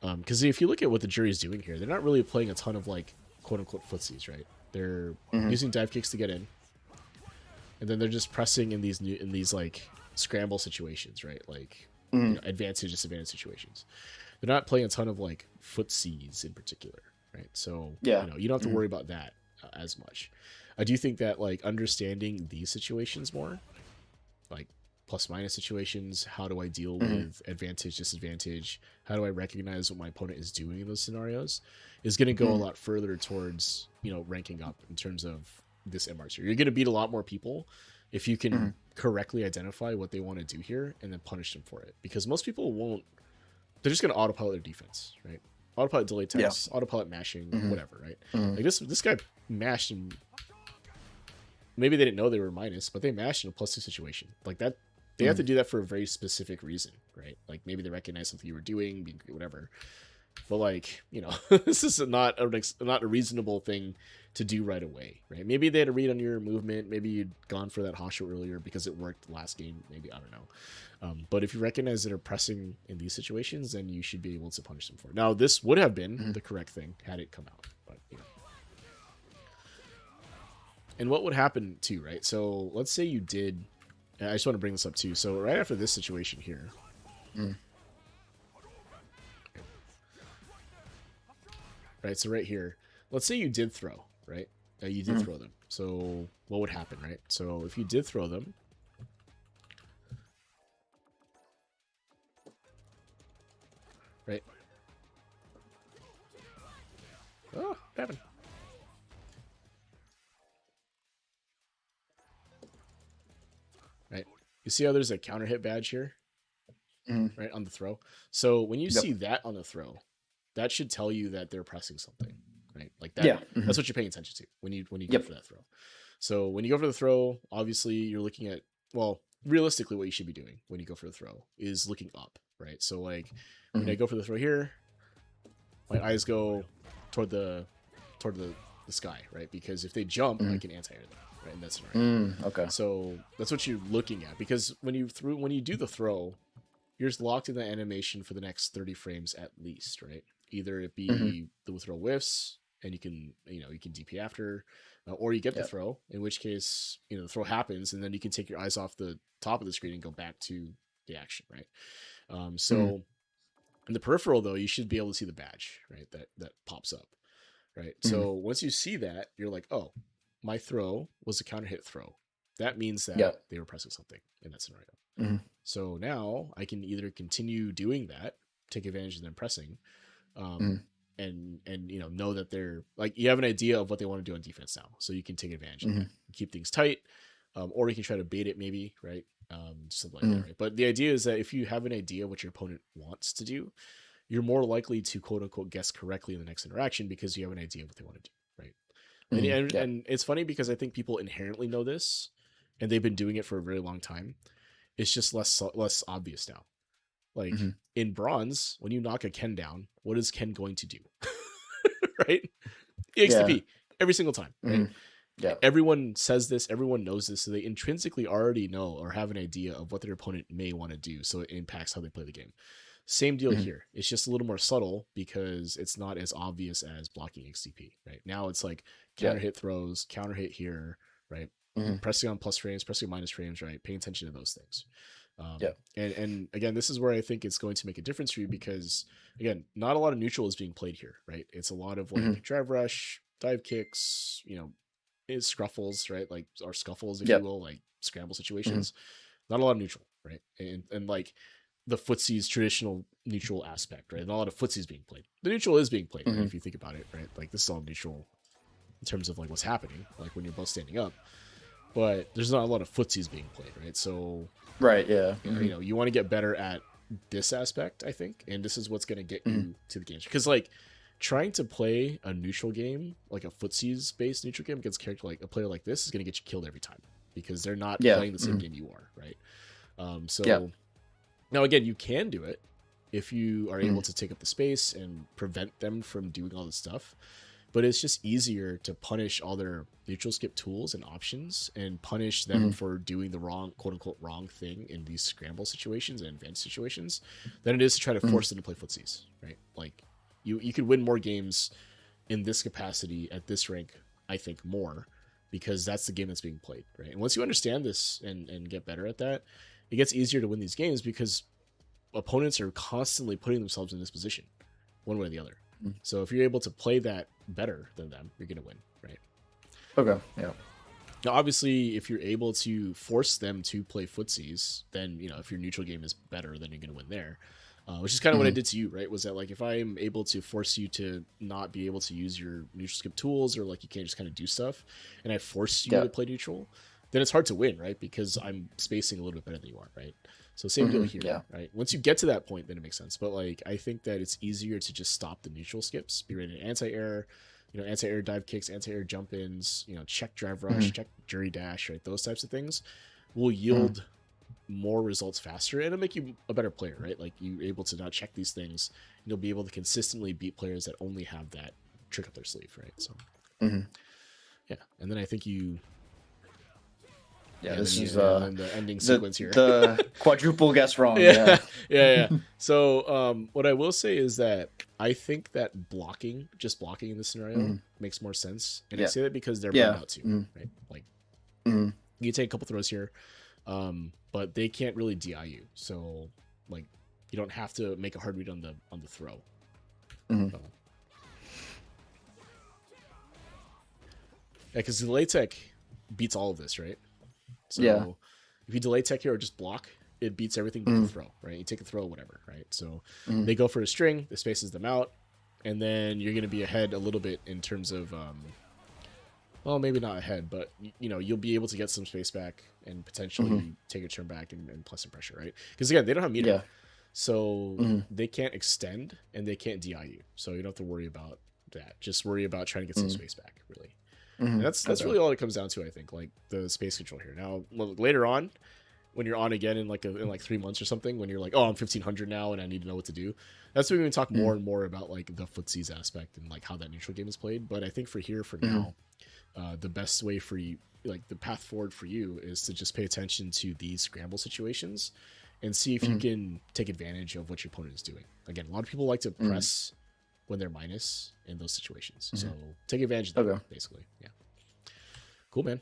because if you look at what the jury is doing here, they're not really playing a ton of like quote unquote footsies, right? They're using dive kicks to get in, and then they're just pressing in these like scramble situations, right? Like advantage disadvantage situations. They're not playing a ton of like footsies in particular, right? So Yeah. you don't have to worry about that as much. I do think that like understanding these situations more, like plus minus situations, how do I deal with advantage disadvantage, how do I recognize what my opponent is doing in those scenarios, is going to go a lot further towards ranking up in terms of this MR tier. You're going to beat a lot more people if you can correctly identify what they want to do here and then punish them for it, because most people won't. They're just going to autopilot their defense, right? Autopilot delay text, autopilot mashing, whatever, right? Like this guy mashed, and maybe they didn't know they were minus, but they mashed in a +2 situation like that. They have to do that for a very specific reason, right? Like maybe they recognize something you were doing, whatever. But like this is not a reasonable thing to do right away, right? Maybe they had a read on your movement. Maybe you'd gone for that Hasho earlier because it worked last game. Maybe, I don't know. But if you recognize that are pressing in these situations, then you should be able to punish them for it. Now, this would have been the correct thing had it come out, but And what would happen too, right? So let's say you did. I just want to bring this up too. So right after this situation here. Right, so right here, let's say you did throw, right? You did throw them. So what would happen, right? So if you did throw them, right? Oh, what happened? Right, you see how there's a counter hit badge here, right, on the throw. So when you see that on the throw, that should tell you that they're pressing something, right? Like that. Yeah. That's what you're paying attention to when you go for that throw. So when you go for the throw, obviously you're looking at, well, realistically what you should be doing when you go for the throw is looking up, right? So like when I go for the throw here, my eyes go toward the sky, right? Because if they jump, I can anti-air them, right? In that scenario. Okay. So that's what you're looking at, because when you do the throw, you're just locked in that animation for the next 30 frames at least, right? Either it be the throw whiffs and you can DP after, or you get the throw, in which case the throw happens and then you can take your eyes off the top of the screen and go back to the action, right? So in the peripheral though, you should be able to see the badge, right? That pops up, right? So once you see that, you're like, oh, my throw was a counter hit throw. That means that they were pressing something in that scenario. So now I can either continue doing that, take advantage of them pressing, Mhm. and know that they're like, you have an idea of what they want to do on defense now, so you can take advantage of that, Mhm. keep things tight, or you can try to bait it maybe, right? Something like that, Mhm. right? But the idea is that if you have an idea what your opponent wants to do, you're more likely to quote unquote guess correctly in the next interaction because you have an idea of what they want to do, right? And Mhm. and, Yeah. and it's funny because I think people inherently know this, and they've been doing it for a very long time. It's just less obvious now. Like Mhm. in bronze, when you knock a Ken down, what is Ken going to do? Right? Yeah. EXTP every single time, right? Mhm. Yeah. Everyone says this, everyone knows this, so they intrinsically already know or have an idea of what their opponent may want to do, so it impacts how they play the game. Same deal Mhm. here. It's just a little more subtle because it's not as obvious as blocking XTP, right? Now it's like Yeah. counter hit throws, counter hit here, right? Mhm. Pressing on plus frames, pressing on minus frames, right? Paying attention to those things. Yeah. And again, this is where I think it's going to make a difference for you because again, not a lot of neutral is being played here, right? It's a lot of like Mhm. drive rush, dive kicks, is scruffles, right? Like or scuffles, if Yeah. you will, like scramble Mhm. situations. Not a lot of neutral, right? And like the footsie's traditional neutral aspect, right? Not a lot of footsie's being played. The neutral is being played, right? Mhm. If you think about it, right? Like this is all neutral in terms of like what's happening, like when you're both standing up. But there's not a lot of footsies being played, right? So Right. Yeah. Mhm. you want to get better at this aspect, I think, and this is what's going to get Mhm. you to the games because like trying to play a neutral game, like a footsies based neutral game against character like a player like this is going to get you killed every time because they're not Yeah. playing the same Mhm. game you are, right? Yeah. So now again, you can do it if you are able Mhm. to take up the space and prevent them from doing all this stuff, but it's just easier to punish all their neutral skip tools and options and punish them Mhm. for doing the wrong, quote unquote, wrong thing in these scramble situations and advanced situations than it is to try to Mhm. force them to play footsies, right? Like you could win more games in this capacity at this rank, I think, more because that's the game that's being played, right? And once you understand this and get better at that, it gets easier to win these games because opponents are constantly putting themselves in this position, one way or the other. Mhm. So if you're able to play that better than them, you're going to win, right? Okay. Yeah. Now, obviously, if you're able to force them to play footsies, then if your neutral game is better, then you're going to win there. Which is kind of what I Mhm. did to you, right? Was that like if I'm able to force you to not be able to use your neutral skip tools or like you can't just kind of do stuff, and I force you Yeah. to play neutral, then it's hard to win, right? Because I'm spacing a little bit better than you are, right? So same deal Mhm. here, Yeah. right? Once you get to that point, then it makes sense. But like I think that it's easier to just stop the neutral skips, be ready to anti-air, anti-air dive kicks, anti-air jump ins, check drive rush, Mhm. check jury dash, right? Those types of things will Mhm. yield more results faster and it'll make you a better player, right? Like you're able to now check these things. You'll be able to consistently beat players that only have that trick up their sleeve, right? So Mhm. yeah, and then I think you, Yeah. and then This you, is and then the ending sequence here. the quadruple guess wrong. Yeah, Yeah. yeah. So, what I will say is that I think that just blocking in this scenario Mhm. makes more sense, and I Yeah. say that because they're burned Yeah. out too, Mhm. right? Like Mhm. you take a couple throws here, but they can't really DI you, so like you don't have to make a hard read on the throw. Mhm. So, yeah, because the delay tech beats all of this, right? Yeah. So if you delay tech here or just block, it beats everything but the Mhm. throw, right? You take a throw, whatever, right? So Mhm. they go for a string, this spaces them out, and then you're going to be ahead a little bit in terms of, well, maybe not ahead, but you'll be able to get some space back and Mhm. potentially take a turn back and plus some pressure, right? Because again, they don't have meter, Yeah. so Mhm. they can't extend and they can't DI you, so you don't have to worry about that. Just worry about trying to get some Mhm. space back, really. And Mhm. that's Okay. really all it comes down to, I think, like the space control here. Now, later on, when you're on again in like 3 months or something, when you're like, oh, I'm 1500 now and I need to know what to do. That's when we can talk more Mhm. and more about like the footsies aspect and like how that neutral game is played. But I think for Mhm. now, the best way for you, like the path forward for you, is to just pay attention to these scramble situations and see if you Mhm. can take advantage of what your opponent is doing. Again, a lot of people like to Mhm. press when they're minus in those situations, so Mhm. take advantage of that. Okay. Basically, yeah. Cool, man.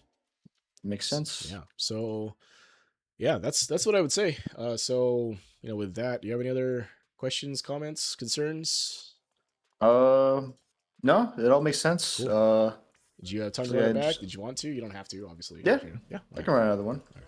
Makes sense. Yeah. So yeah, that's what I would say. So with that, do you have any other questions, comments, concerns? Uh, no, it all makes sense. Cool. Did you have time to So run yeah, it back? Did you want to? You don't have to, obviously. yeah, Yeah. All I right. can run another one. All right.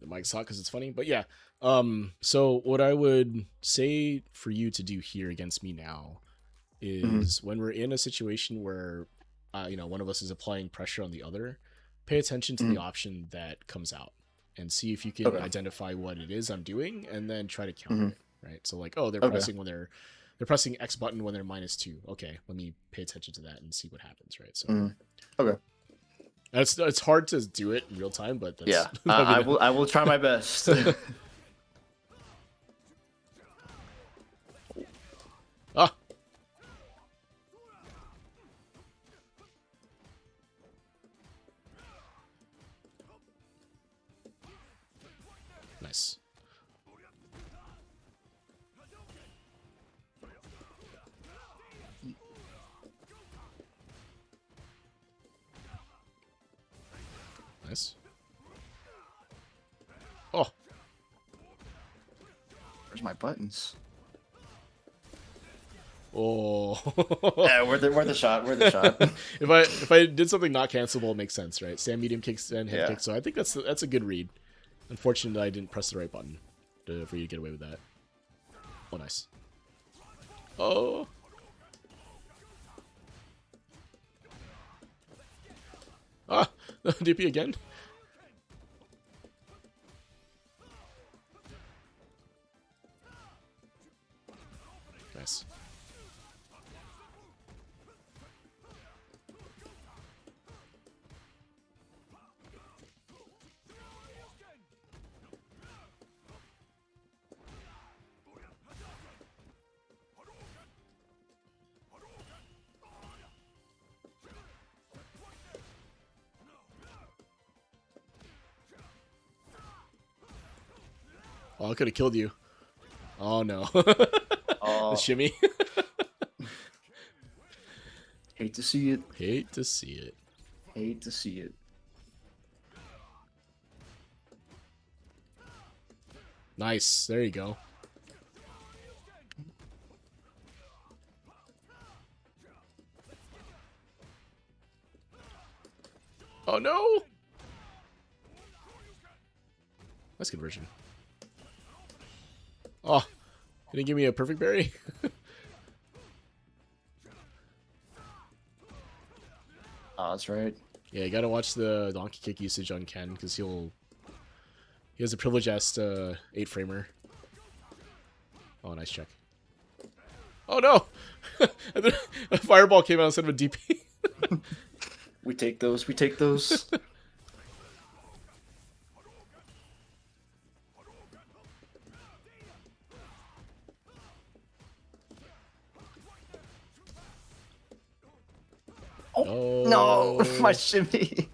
the mic's hot because it's funny. But yeah, so what I would say for you to do here against me now is when we're in a situation where, one of us is applying pressure on the other, pay attention to the option that comes out and see if you can identify what it is I'm doing and then try to counter it, right? So like, oh, they're pressing when they're pressing X button when they're -2. Okay, let me pay attention to that and see what happens, right? So Okay. it's hard to do it in real time, but that's, Yeah, I will try my best. Ah, nice. Nice. Oh, Where's my buttons? oh. Yeah, we're the shot. We're the shot. If I did something not cancelable, it makes sense, right? Stand medium kicks and head Yeah. kicks. So I think that's a good read. Unfortunately, I didn't press the right button for you to get away with that. Oh, nice. Oh. Ah, DP again. Nice. Oh, I could have killed you. Oh no. The shimmy. Hate to see it. Hate to see it. Hate to see it. Nice. There you go. Oh no. Nice conversion. Oh, can you give me a perfect berry? Oh, that's right. Yeah, you gotta watch the donkey kick usage on Ken because he has a privilege ass 8-framer. Oh, nice check. Oh no! A fireball came out instead of a DP. We take those. We take those. Oh No, my shimmy.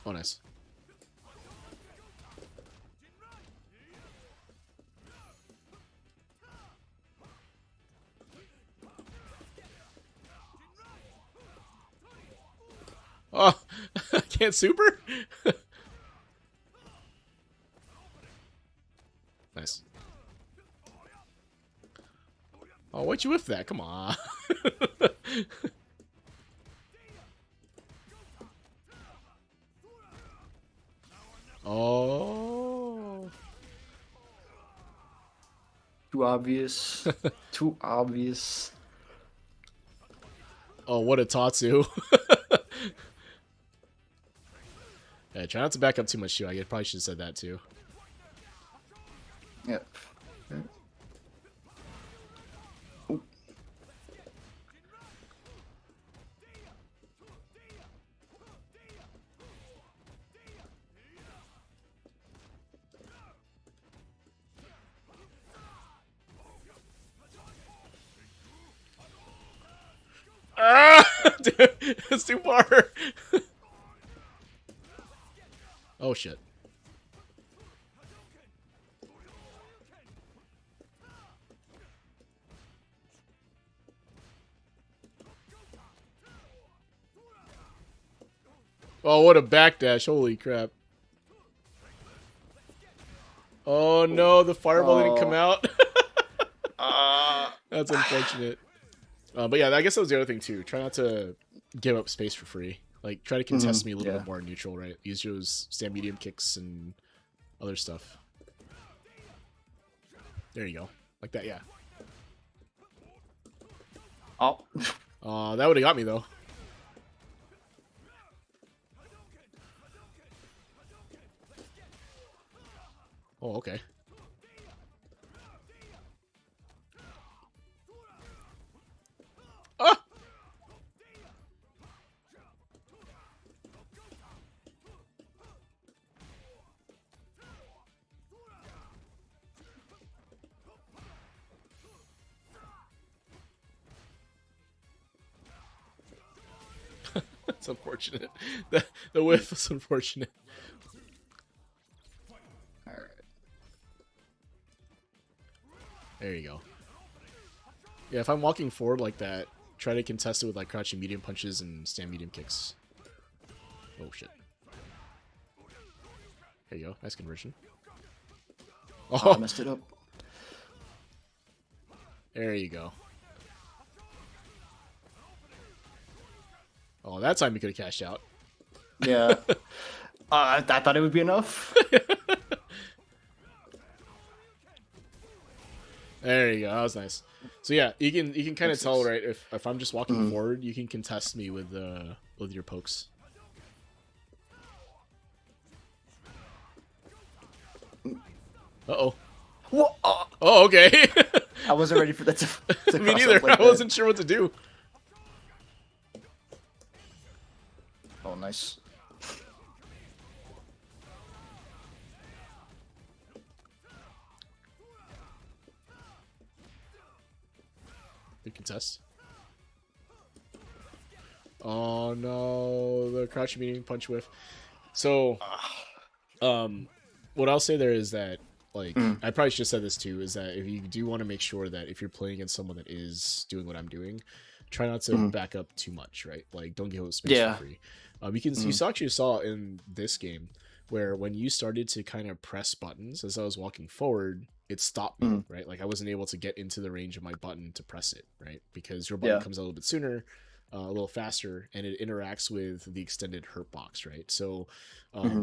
Oh, nice. Oh, I can't super? Nice. Oh, why'd you whiff that? Come on. Oh. Too obvious. Too obvious. Oh, what a Tatsu. Yeah, try not to back up too much, too. I probably should have said that, too. Yep. Ah! Dude, it's too far. Oh, shit. Oh, what a backdash. Holy crap. Oh, no. The fireball didn't come out. That's unfortunate. But yeah, I guess that was the other thing too. Try not to give up space for free. Like, try to contest me a little bit more neutral, right? Use those stand medium kicks and other stuff. There you go. Like that, yeah. Oh. That would have got me, though. Oh, okay. Ah! That's unfortunate. The whiff was unfortunate. Alright. There you go. Yeah, if I'm walking forward like that, try to contest it with like crouching medium punches and stand medium kicks. Oh shit. There you go. Nice conversion. Oh, I messed it up. There you go. Oh, that time you could have cashed out. Yeah. I thought it would be enough. There you go. That was nice. So yeah, you can kind of tell, right? If I'm just walking forward, you can contest me with your pokes. Uh-oh. What? Oh, okay. I wasn't ready for that to Me cross neither. up like I wasn't sure what to do. Oh, nice. The contest. Oh no, the crouching medium punch whiff. So, what I'll say there is that, like, I probably should have said this too, is that if you do want to make sure that if you're playing against someone that is doing what I'm doing, try not to back up too much, right? Like, don't give up space for free. You actually saw in this game where when you started to kind of press buttons as I was walking forward, it stopped me, right? Like I wasn't able to get into the range of my button to press it, right? Because your button comes out a little bit sooner, a little faster, and it interacts with the extended hurt box, right? So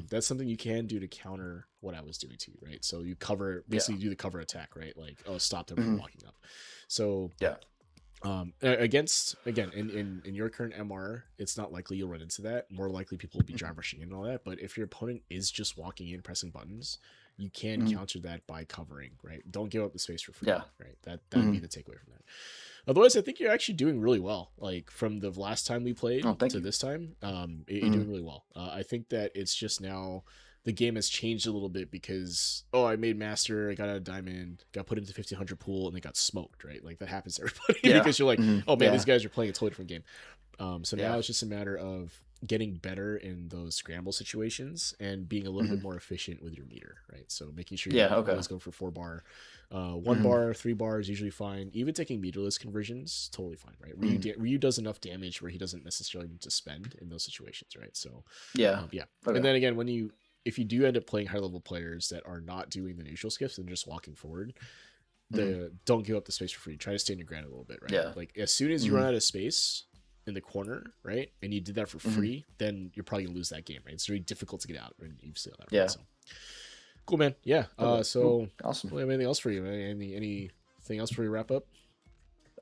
that's something you can do to counter what I was doing to you, right? So you cover, basically do the cover attack, right? Like, oh, stop them from walking up. So against, again, in your current MR, it's not likely you'll run into that. More likely people will be drive rushing in and all that. But if your opponent is just walking in, pressing buttons, you can counter that by covering, right? Don't give up the space for free, right? That'd be the takeaway from that. Otherwise, I think you're actually doing really well. Like from the last time we played to this time, you're doing really well. I think that it's just now the game has changed a little bit because, I made master, I got a diamond, got put into 1500 pool, and they got smoked, right? Like that happens to everybody because you're like, oh man, these guys are playing a totally different game. So now it's just a matter of getting better in those scramble situations and being a little bit more efficient with your meter, right? So making sure you're always going for 4 bar, 1 bar, 3 bars, usually fine. Even taking meterless conversions, totally fine, right? Ryu does enough damage where he doesn't necessarily need to spend in those situations, right? So Okay. And then again, if you do end up playing high level players that are not doing the neutral skips and just walking forward, don't give up the space for free. Try to stand your ground a little bit, right? Like as soon as you run out of space in the corner, right, and you did that for free, then you're probably gonna lose that game, right? It's very difficult to get out when you've seen that. Right? So cool, man. Yeah. So awesome. Do we have anything else for you? Anything else before we wrap up?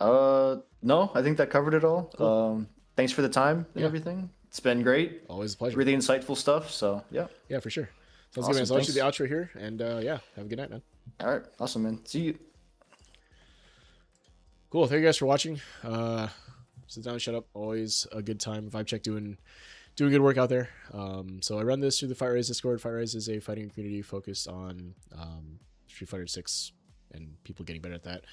No, I think that covered it all. Cool. Thanks for the time and everything. It's been great. Always a pleasure. Really insightful stuff. So yeah, for sure. Sounds good, man. So I'll do the outro here, and have a good night, man. All right, awesome, man. See you. Cool. Thank you guys for watching. Sit down and shut up. Always a good time. VibeCheck doing good work out there. So I run this through the Fight Rise Discord. Fight Rise is a fighting community focused on Street Fighter 6 and people getting better at that.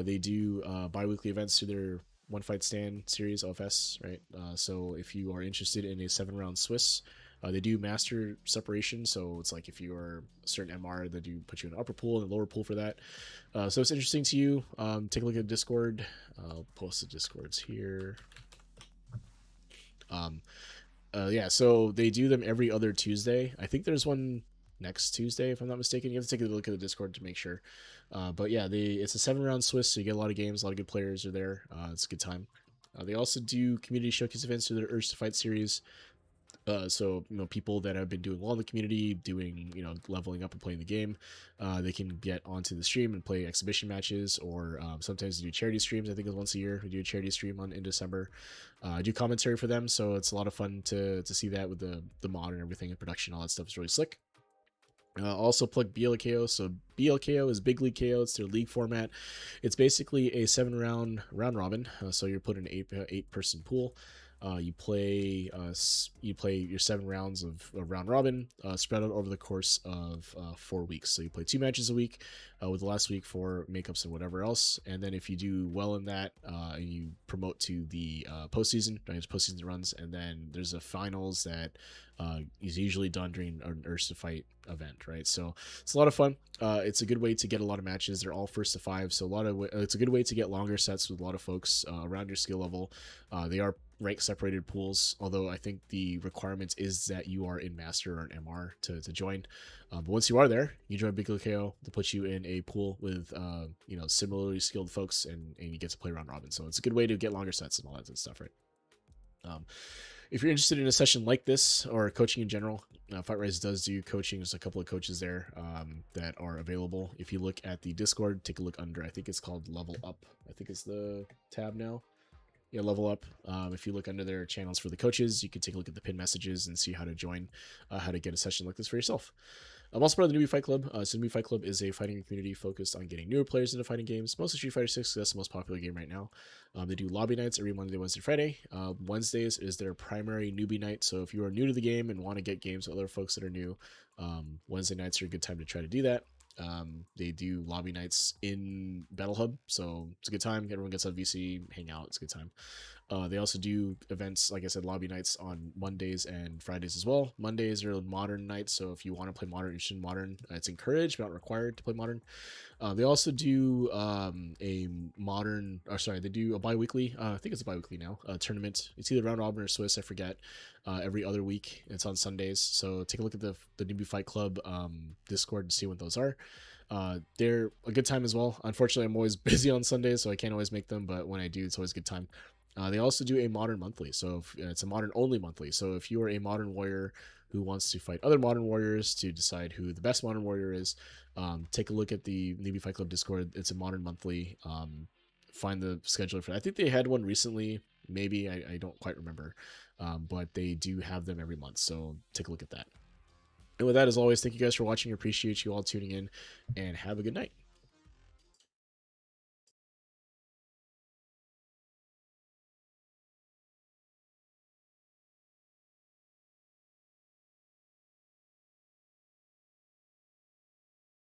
They do bi-weekly events through their One Fight Stand series, OFS, right? So if you are interested in a 7-round Swiss, they do master separation. So it's like if you are a certain MR, they do put you in an upper pool and a lower pool for that. So it's interesting to you. Take a look at Discord. I'll post the Discords here. So they do them every other Tuesday. I think there's one next Tuesday, if I'm not mistaken. You have to take a look at the Discord to make sure. But yeah, it's a 7-round Swiss, so you get a lot of games, a lot of good players are there. It's a good time. They also do community showcase events through their Urge to Fight series. So people that have been doing well in the community, doing leveling up and playing the game, they can get onto the stream and play exhibition matches, or sometimes do charity streams. I think it's once a year we do a charity stream in December. I do commentary for them, so it's a lot of fun to see that with the mod and everything and production. All that stuff is really slick. Also plug BLKO. So BLKO is Big League KO. It's their league format. It's basically a 7-round round robin. So you're put in an 8-person pool. You play your 7 rounds of round robin spread out over the course of 4 weeks. So you play 2 matches a week, with the last week for makeups and whatever else. And then if you do well in that, you promote to the postseason. There's postseason runs, and then there's a finals that is usually done during an Urge to Fight event, right? So it's a lot of fun. It's a good way to get a lot of matches. They're all 1st to 5, so it's a good way to get longer sets with a lot of folks around your skill level. They are rank separated pools, although I think the requirement is that you are in Master or an MR to join. But once you are there, you join Big League KO to put you in a pool with similarly skilled folks, and you get to play round robin. So it's a good way to get longer sets and all that good stuff, right? If you're interested in a session like this or coaching in general, FightRise does do coaching. There's a couple of coaches there that are available. If you look at the Discord, take a look under, I think it's called Level Up. I think it's the tab now. Yeah, Level Up. If you look under their channels for the coaches, you can take a look at the pin messages and see how to join, how to get a session like this for yourself. I'm also part of the Newbie Fight Club. So Newbie Fight Club is a fighting community focused on getting newer players into fighting games, mostly Street Fighter 6, that's the most popular game right now. They do lobby nights every Monday, Wednesday, Friday. Wednesdays is their primary newbie night, so if you are new to the game and want to get games with other folks that are new, Wednesday nights are a good time to try to do that. They do lobby nights in Battle Hub, so it's a good time. Everyone gets on VC, hang out, it's a good time. They also do events, like I said, lobby nights on Mondays and Fridays as well. Mondays are modern nights, so if you want to play modern, interested in modern, it's encouraged, but not required to play modern. They also do a modern, or sorry, they do a bi-weekly, I think it's a bi-weekly now, tournament. It's either round robin or Swiss, I forget, every other week. It's on Sundays, so take a look at the Newbie Fight Club Discord to see what those are. They're a good time as well. Unfortunately, I'm always busy on Sundays, so I can't always make them, but when I do, it's always a good time. They also do a modern monthly, so it's a modern only monthly. So if you are a modern warrior who wants to fight other modern warriors to decide who the best modern warrior is, take a look at the Newbie Fight Club Discord. It's a modern monthly. Find the scheduler for that. I think they had one recently, maybe, I don't quite remember, but they do have them every month, so take a look at that. And with that, as always, thank you guys for watching. I appreciate you all tuning in, and have a good night.